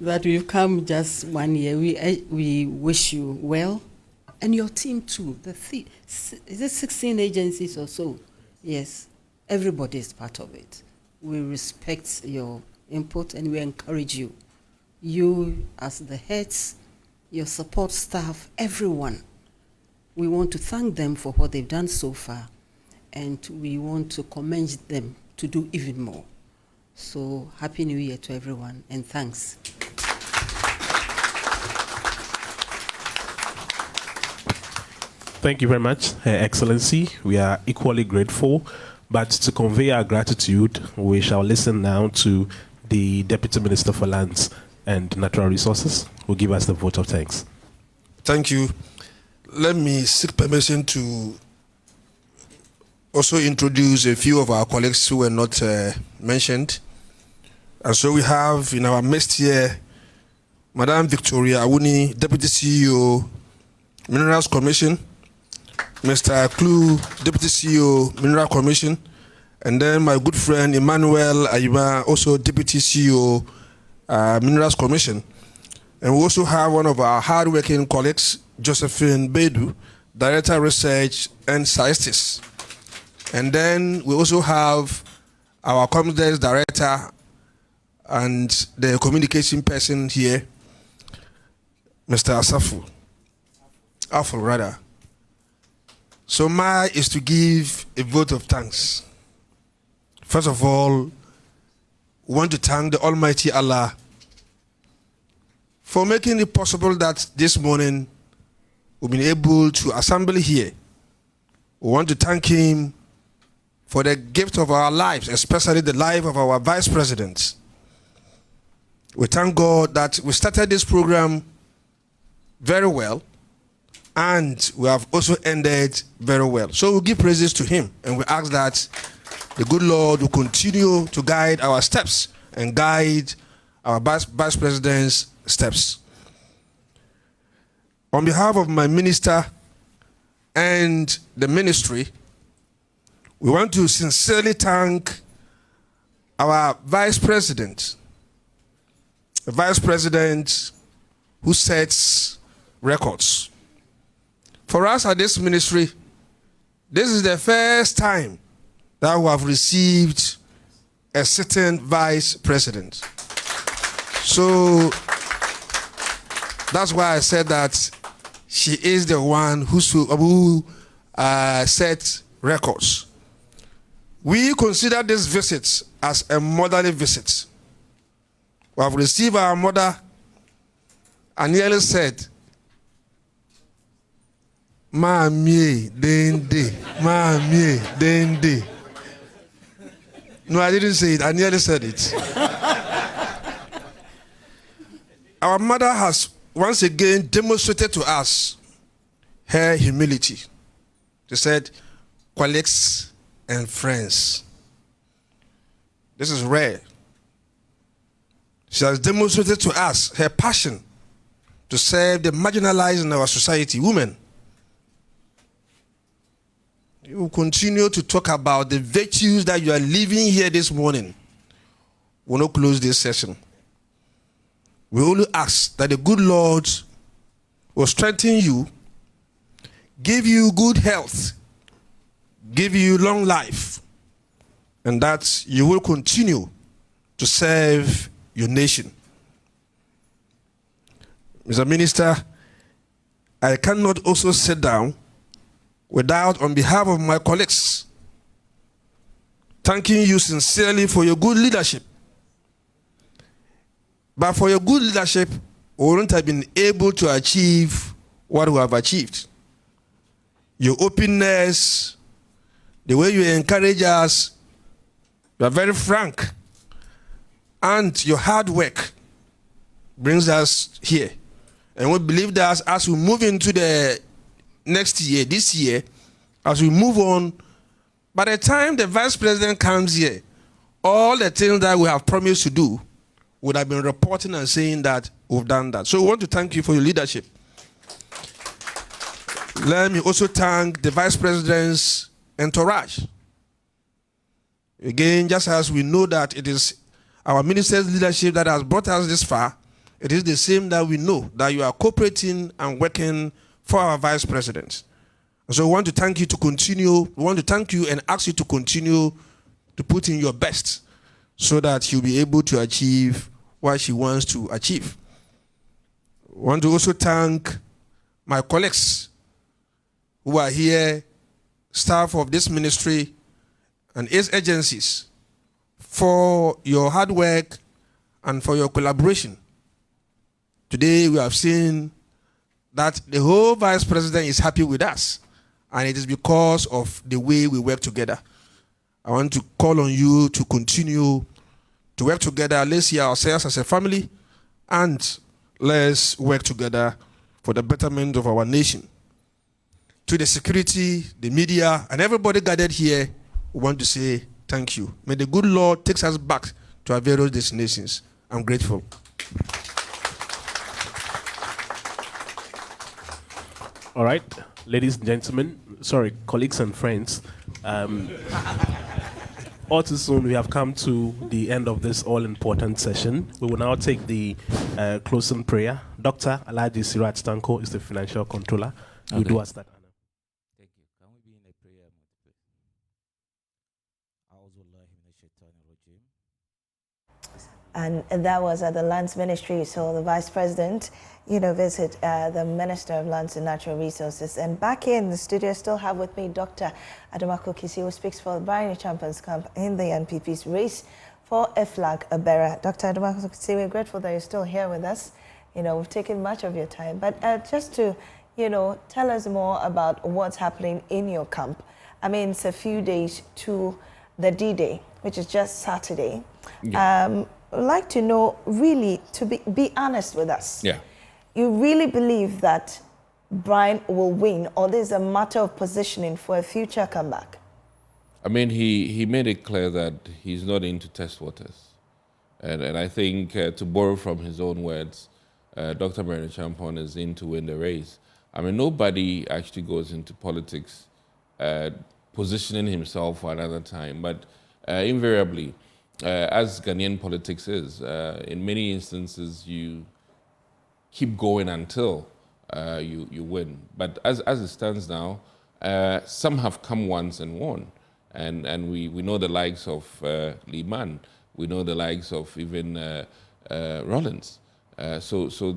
That we've come just 1 year. We wish you well. And your team too. Is it 16 agencies or so? Yes. Everybody is part of it. We respect your input and we encourage you. You as the heads, your support staff, everyone. We want to thank them for what they've done so far, and we want to commend them to do even more. So, Happy New Year to everyone, and thanks. Thank you very much, Her Excellency. We are equally grateful, but to convey our gratitude, we shall listen now to the Deputy Minister for Lands and Natural Resources, who will give us the vote of thanks. Thank you. Let me seek permission to also introduce a few of our colleagues who were not mentioned. And so we have in our midst here, Madam Victoria Awuni, Deputy CEO, Minerals Commission, Mr. Klu, Deputy CEO, Mineral Commission, and then my good friend Emmanuel Ayuba, also Deputy CEO, Minerals Commission. And we also have one of our hard-working colleagues, Josephine Bedu, Director Research and Statistics. And then we also have our Communications Director and the communication person here, Mr. Aful rather. So mine is to give a vote of thanks. First of all, we want to thank the Almighty Allah for making it possible that this morning we've been able to assemble here. We want to thank him for the gift of our lives, especially the life of our Vice President. We thank God that we started this program very well, and we have also ended very well. So we give praises to him, and we ask that the good Lord will continue to guide our steps and guide our Vice President's steps. On behalf of my minister and the ministry, we want to sincerely thank our Vice President, the Vice President who sets records. For us at this ministry, this is the first time that we have received a sitting Vice President. So that's why I said that she is the one who sets records. We consider this visit as a motherly visit. We have received our mother and nearly said, Mami dende, Mami dende. No, I didn't say it. I nearly said it. Our mother has once again demonstrated to us her humility. She said, colleagues and friends. This is rare. She has demonstrated to us her passion to serve the marginalized in our society, women. You will continue to talk about the virtues that you are living here this morning. We'll not close this session. We only ask that the good Lord will strengthen you, give you good health, give you long life, and that you will continue to serve your nation. Mr. Minister, I cannot also sit down without, on behalf of my colleagues, thanking you sincerely for your good leadership. But for your good leadership, we wouldn't have been able to achieve what we have achieved. Your openness, the way you encourage us, you are very frank, and your hard work brings us here. And we believe that as we move into the next year, this year, as we move on, by the time the Vice President comes here, all the things that we have promised to do would have been reporting and saying that we've done that. So we want to thank you for your leadership. Let me also thank the Vice President's entourage. Again, just as we know that it is our minister's leadership that has brought us this far, it is the same that we know that you are cooperating and working for our Vice President. So we want to thank you to continue. We want to thank you and ask you to continue to put in your best so that you'll be able to achieve what she wants to achieve. I want to also thank my colleagues who are here, staff of this ministry and its agencies, for your hard work and for your collaboration. Today we have seen that the whole Vice President is happy with us, and it is because of the way we work together. I want to call on you to continue to work together. Let's see ourselves as a family, and let's work together for the betterment of our nation. To the security, the media, and everybody gathered here, we want to say thank you. May the good Lord take us back to our various destinations. I'm grateful. All right, ladies and gentlemen, colleagues and friends, all too soon we have come to the end of this all-important session. We will now take the closing prayer. Dr. Alhaji Sirat Tanko is the financial controller. Okay. Will do us that honor. Thank you. Can we be in a prayer? And that was at the Lands Ministry. So the Vice President, visit the Minister of Lands and Natural Resources. And back here in the studio, I still have with me Dr. Adomako Kisi, who speaks for the Barony Champions Camp in the NPP's race for a flag bearer. Dr. Adomako Kisi, we're grateful that you're still here with us. We've taken much of your time. But just to, tell us more about what's happening in your camp. I mean, it's a few days to the D-Day, which is just Saturday. Yeah. I'd like to know, really, to be honest with us. Yeah. You really believe that Brian will win, or there's a matter of positioning for a future comeback? I mean, he made it clear that he's not into test waters. And I think, to borrow from his own words, Dr. Barony Champon is in to win the race. I mean, nobody actually goes into politics positioning himself for another time, but invariably, as Ghanaian politics is, in many instances, you keep going until you win. But as it stands now, some have come once and won. And we know the likes of Liman, we know the likes of even Rollins. So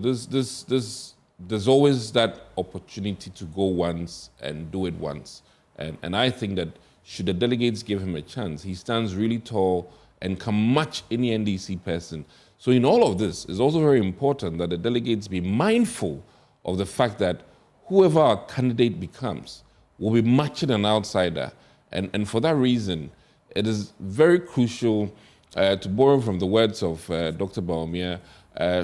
there's always that opportunity to go once and do it once. And I think that should the delegates give him a chance, he stands really tall and can match any NDC person. So in all of this, it's also very important that the delegates be mindful of the fact that whoever our candidate becomes will be matching an outsider. And for that reason, it is very crucial, to borrow from the words of Dr. Baumia,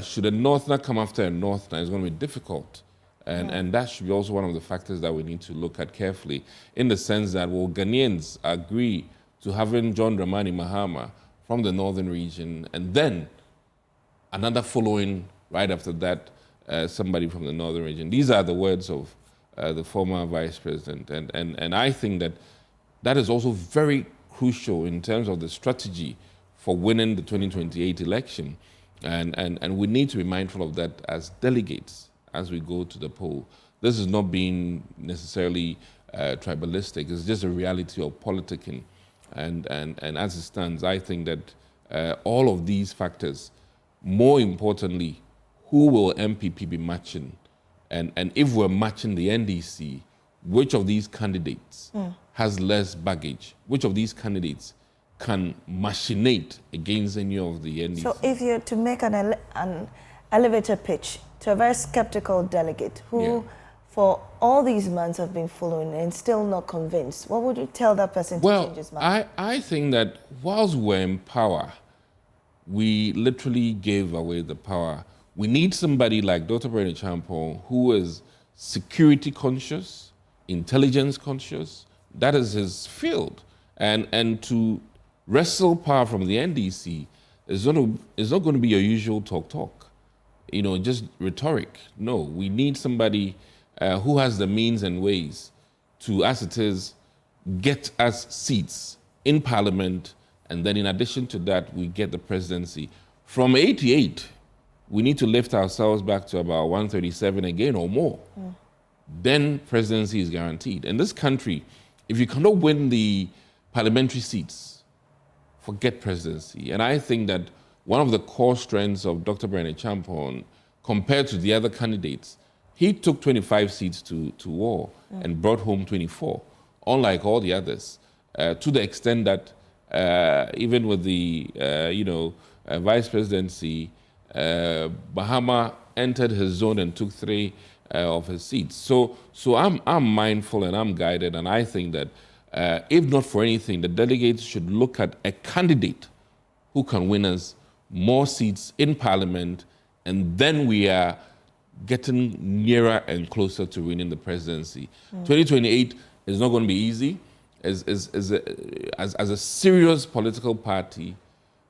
should a Northerner come after a Northerner, it's going to be difficult. And that should be also one of the factors that we need to look at carefully, in the sense that, will Ghanaians agree to having John Dramani Mahama from the northern region, and then another following right after that, somebody from the northern region. These are the words of the former vice president. And I think that that is also very crucial in terms of the strategy for winning the 2028 election. And we need to be mindful of that as delegates as we go to the poll. This is not being necessarily tribalistic. It's just a reality of politicking. And as it stands, I think that all of these factors, more importantly, who will MPP be matching? And if we're matching the NDC, which of these candidates has less baggage? Which of these candidates can machinate against any of the NDC? So if you're to make an elevator pitch to a very skeptical delegate who for all these months have been following and still not convinced, what would you tell that person to change his mind? I think that whilst we're in power, we literally gave away the power. We need somebody like Dr. Brene Champon, who is security conscious, intelligence conscious. That is his field. And to wrestle power from the NDC is not going to be your usual talk. You know, just rhetoric. No, we need somebody who has the means and ways to, as it is, get us seats in Parliament, and then in addition to that, we get the presidency. From 88, we need to lift ourselves back to about 137 again or more. Then presidency is guaranteed. In this country, if you cannot win the parliamentary seats, forget presidency. And I think that one of the core strengths of Dr. Brene Champon, compared to the other candidates, he took 25 seats to war and brought home 24, unlike all the others, to the extent that even with the vice presidency, Bahama entered his zone and took 3 of his seats. So I'm mindful and I'm guided, and I think that if not for anything, the delegates should look at a candidate who can win us more seats in Parliament, and then we are getting nearer and closer to winning the presidency. 2028 is not going to be easy. As a serious political party,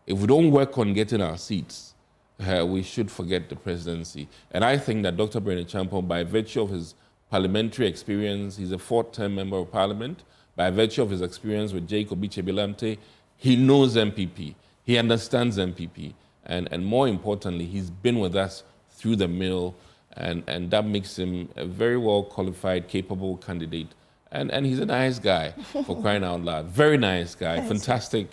if we don't work on getting our seats, we should forget the presidency. And I think that Dr. Brene Champon, by virtue of his parliamentary experience, he's a 4th-term member of Parliament, by virtue of his experience with Jacob Ichebilamte, he knows MPP, he understands MPP, and more importantly, he's been with us through the mill, and that makes him a very well qualified, capable candidate. And he's a nice guy, for crying out loud. Very nice guy, fantastic.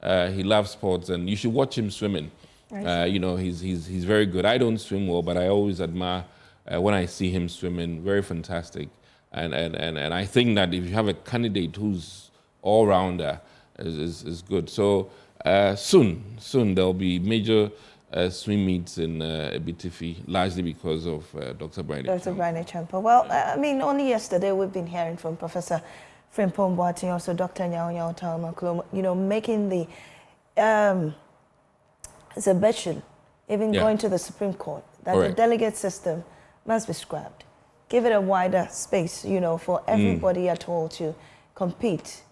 He loves sports, and you should watch him swimming. He's very good. I don't swim well, but I always admire when I see him swimming. Very fantastic. And I think that if you have a candidate who's all-rounder, is good. So soon there'll be major swim meets in Ebitifi, largely because of Dr. Brene. Dr. Brene Champon. Well, I mean, only yesterday we've been hearing from Professor Frimpong Boateng, also Dr. Nyao Talmaklo, making the exhibition, even going to the Supreme Court, that the delegate system must be scrapped. Give it a wider space, for everybody at all to compete,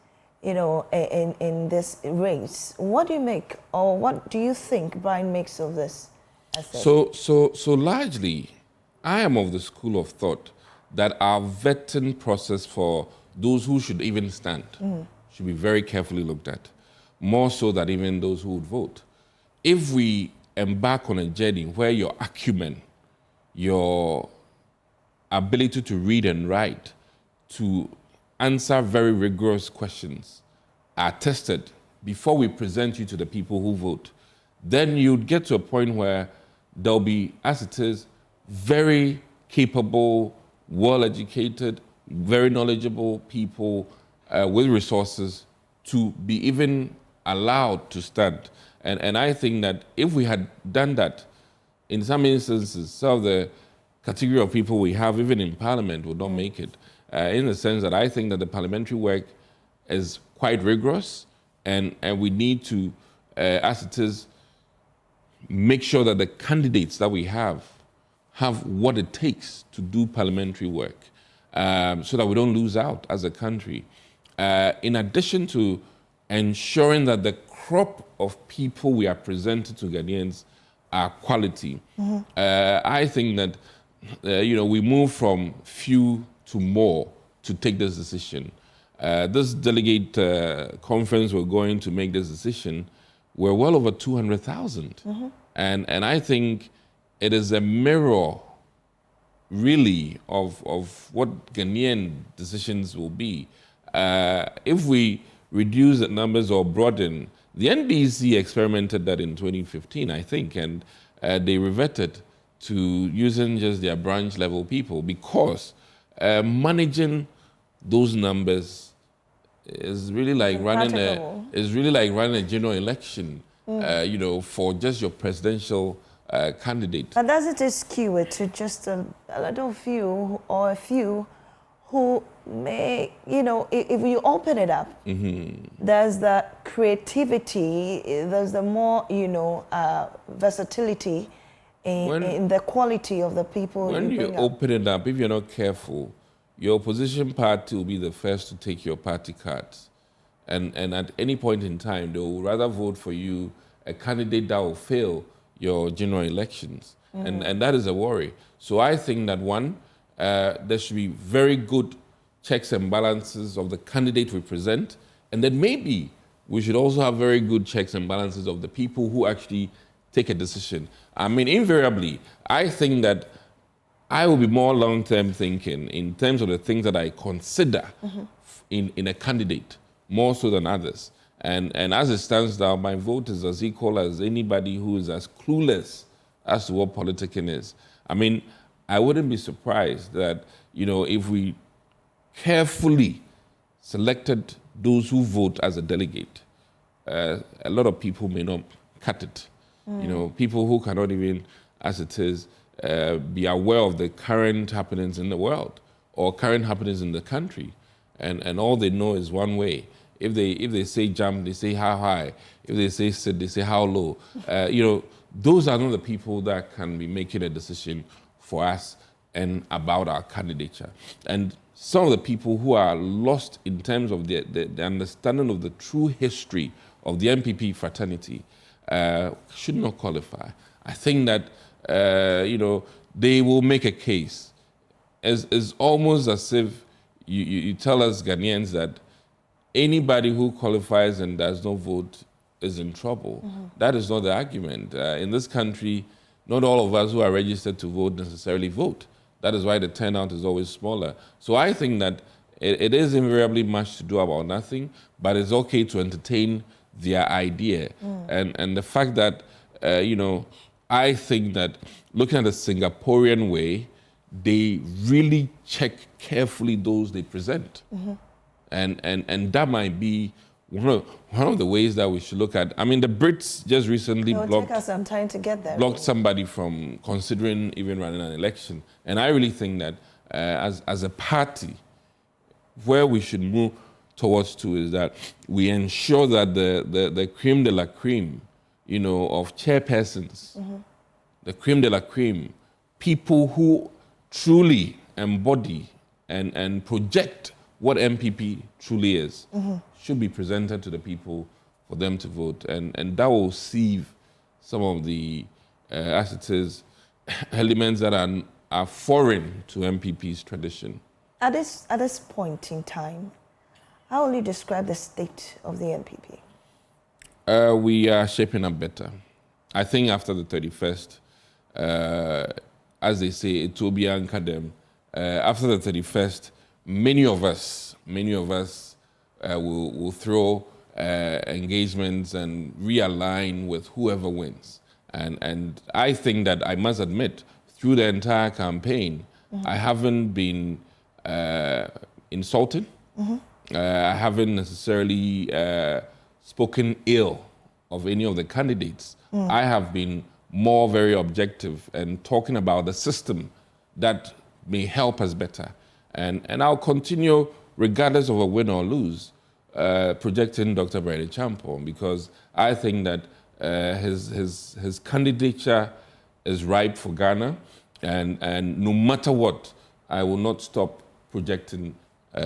in this race. What do you make, or what do you think Brian makes of this? So largely, I am of the school of thought that our vetting process for those who should even stand should be very carefully looked at, more so than even those who would vote. If we embark on a journey where your acumen, your ability to read and write, to answer very rigorous questions are tested before we present you to the people who vote, then you'd get to a point where there'll be, as it is, very capable, well-educated, very knowledgeable people with resources to be even allowed to stand. And I think that if we had done that, in some instances, some of the category of people we have, even in Parliament, would not make it. In the sense that I think that the parliamentary work is quite rigorous, and we need to, as it is, make sure that the candidates that we have what it takes to do parliamentary work, so that we don't lose out as a country. In addition to ensuring that the crop of people we are presenting to Ghanaians are quality, I think that we move from few to more to take this decision. This delegate conference we're going to make this decision, we're well over 200,000. And I think it is a mirror, really, of what Ghanaian decisions will be. If we reduce the numbers or broaden, the NDC experimented that in 2015, I think, and they reverted to using just their branch level people, because managing those numbers is really like running a general election, for just your presidential candidate. But does it skew it to just a little few or a few who may, if you open it up, there's the creativity, there's the more, versatility in the quality of the people. When you open it up, if you're not careful, your opposition party will be the first to take your party cards. And at any point in time, they will rather vote for you, a candidate that will fail your general elections. And that is a worry. So I think that one, there should be very good checks and balances of the candidate we present. And then maybe we should also have very good checks and balances of the people who actually take a decision. I mean, invariably, I think that I will be more long-term thinking in terms of the things that I consider in a candidate, more so than others. And as it stands now, my vote is as equal as anybody who is as clueless as to what politicking is. I mean, I wouldn't be surprised that, if we carefully selected those who vote as a delegate, a lot of people may not cut it. People who cannot even, as it is, be aware of the current happenings in the world or current happenings in the country. And all they know is one way. If they say jump, they say how high. If they say sit, they say how low. Those are not the people that can be making a decision for us and about our candidature. And some of the people who are lost in terms of the understanding of the true history of the MPP fraternity should not qualify. I think that, they will make a case. It's almost as if you tell us Ghanaians that anybody who qualifies and does not vote is in trouble. That is not the argument. In this country, not all of us who are registered to vote necessarily vote. That is why the turnout is always smaller. So I think that it is invariably much to do about nothing, but it's okay to entertain their idea. And the fact that, I think that looking at the Singaporean way, they really check carefully those they present. And that might be one of the ways that we should look at. I mean, the Brits just recently blocked somebody from considering even running an election. And I really think that as a party, where we should move towards to is that we ensure that the creme de la creme, of chairpersons, the creme de la creme, people who truly embody and project what MPP truly is, should be presented to the people for them to vote. And that will sieve some of the, as it is, elements that are are foreign to MPP's tradition. At this point in time, how will you describe the state of the MPP? We are shaping up better. I think after the 31st, as they say, it will be anchored them. After the 31st, many of us will throw engagements and realign with whoever wins. And I think that I must admit, through the entire campaign, I haven't been insulted. I haven't necessarily spoken ill of any of the candidates. I have been more very objective and talking about the system that may help us better. And I'll continue, regardless of a win or lose, projecting Dr. Brady Champon, because I think that his candidature is ripe for Ghana, and no matter what, I will not stop projecting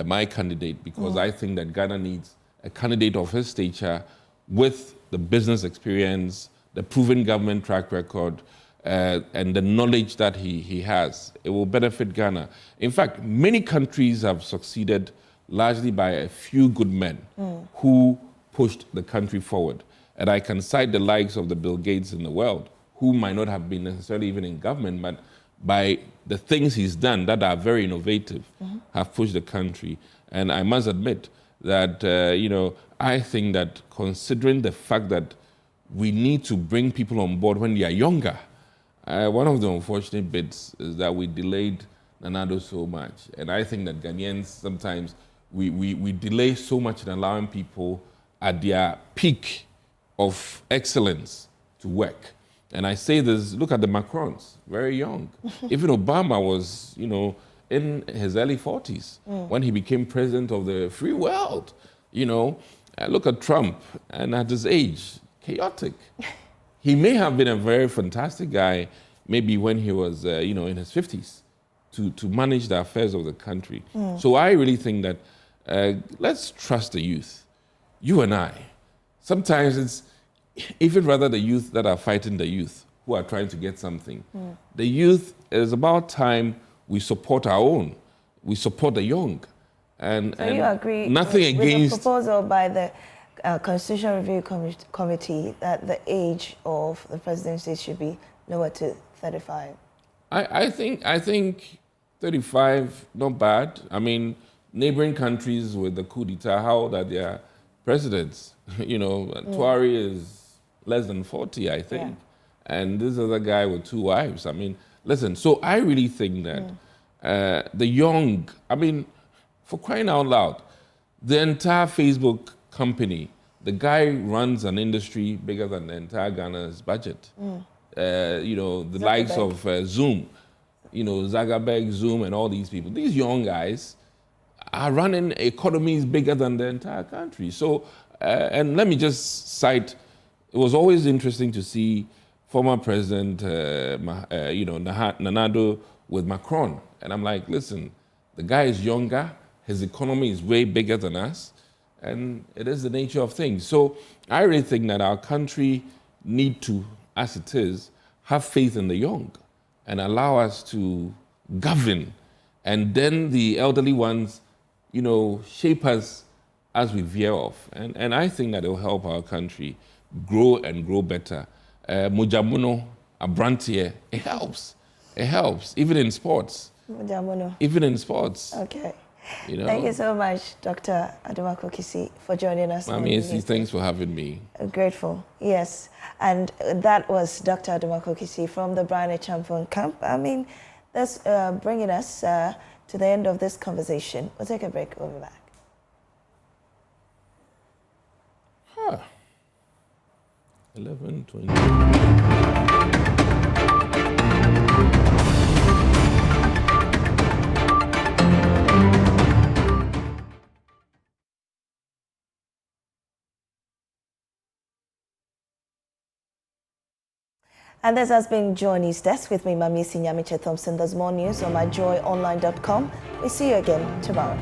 my candidate, because I think that Ghana needs a candidate of his stature with the business experience, the proven government track record, and the knowledge that he has. It will benefit Ghana. In fact, many countries have succeeded largely by a few good men who pushed the country forward. And I can cite the likes of the Bill Gates in the world, who might not have been necessarily even in government, but by the things he's done that are very innovative, have pushed the country. And I must admit that, I think that considering the fact that we need to bring people on board when they are younger, one of the unfortunate bits is that we delayed Nanado so much. And I think that Ghanaians sometimes, we delay so much in allowing people at their peak of excellence to work. And I say this, look at the Macrons, very young. Even Obama was, in his early 40s when he became president of the free world. Look at Trump, and at his age, chaotic. He may have been a very fantastic guy, maybe when he was, in his 50s, to manage the affairs of the country. So I really think that let's trust the youth, you and I. Sometimes it's even rather the youth that are fighting the youth who are trying to get something. The youth, is about time we support our own. We support the young. And you agree nothing against the proposal by the Constitutional Review Committee that the age of the presidency should be lowered to 35? I think 35, not bad. I mean, neighboring countries with the coup d'etat, how old are their presidents? Tuari is less than 40, I think. Yeah. And this other guy with 2 wives. I mean, listen, so I really think that the young, for crying out loud, the entire Facebook company, the guy runs an industry bigger than the entire Ghana's budget. The likes of Zoom, Zuckerberg, Zoom, and all these people. These young guys are running economies bigger than the entire country. So, and let me just cite, it was always interesting to see former President, Nanado with Macron. And I'm like, listen, the guy is younger, his economy is way bigger than us, and it is the nature of things. So I really think that our country need to, as it is, have faith in the young and allow us to govern. And then the elderly ones, shape us as we veer off. And I think that it will help our country grow and grow better. Mujamuno, Abrantier, it helps. It helps, even in sports. Mujamuno. Even in sports. Okay. Thank you so much, Dr. Adomako Kisi, for joining us. Mami, thanks for having me. Grateful, yes. And that was Dr. Adomako Kisi from the Brady Champon camp. That's bringing us to the end of this conversation. We'll take a break. We'll be back. Huh. 11:20. And this has been Joy News Desk with me, Mami Sinyamiche Thompson. There's more news on myjoyonline.com. We see you again tomorrow.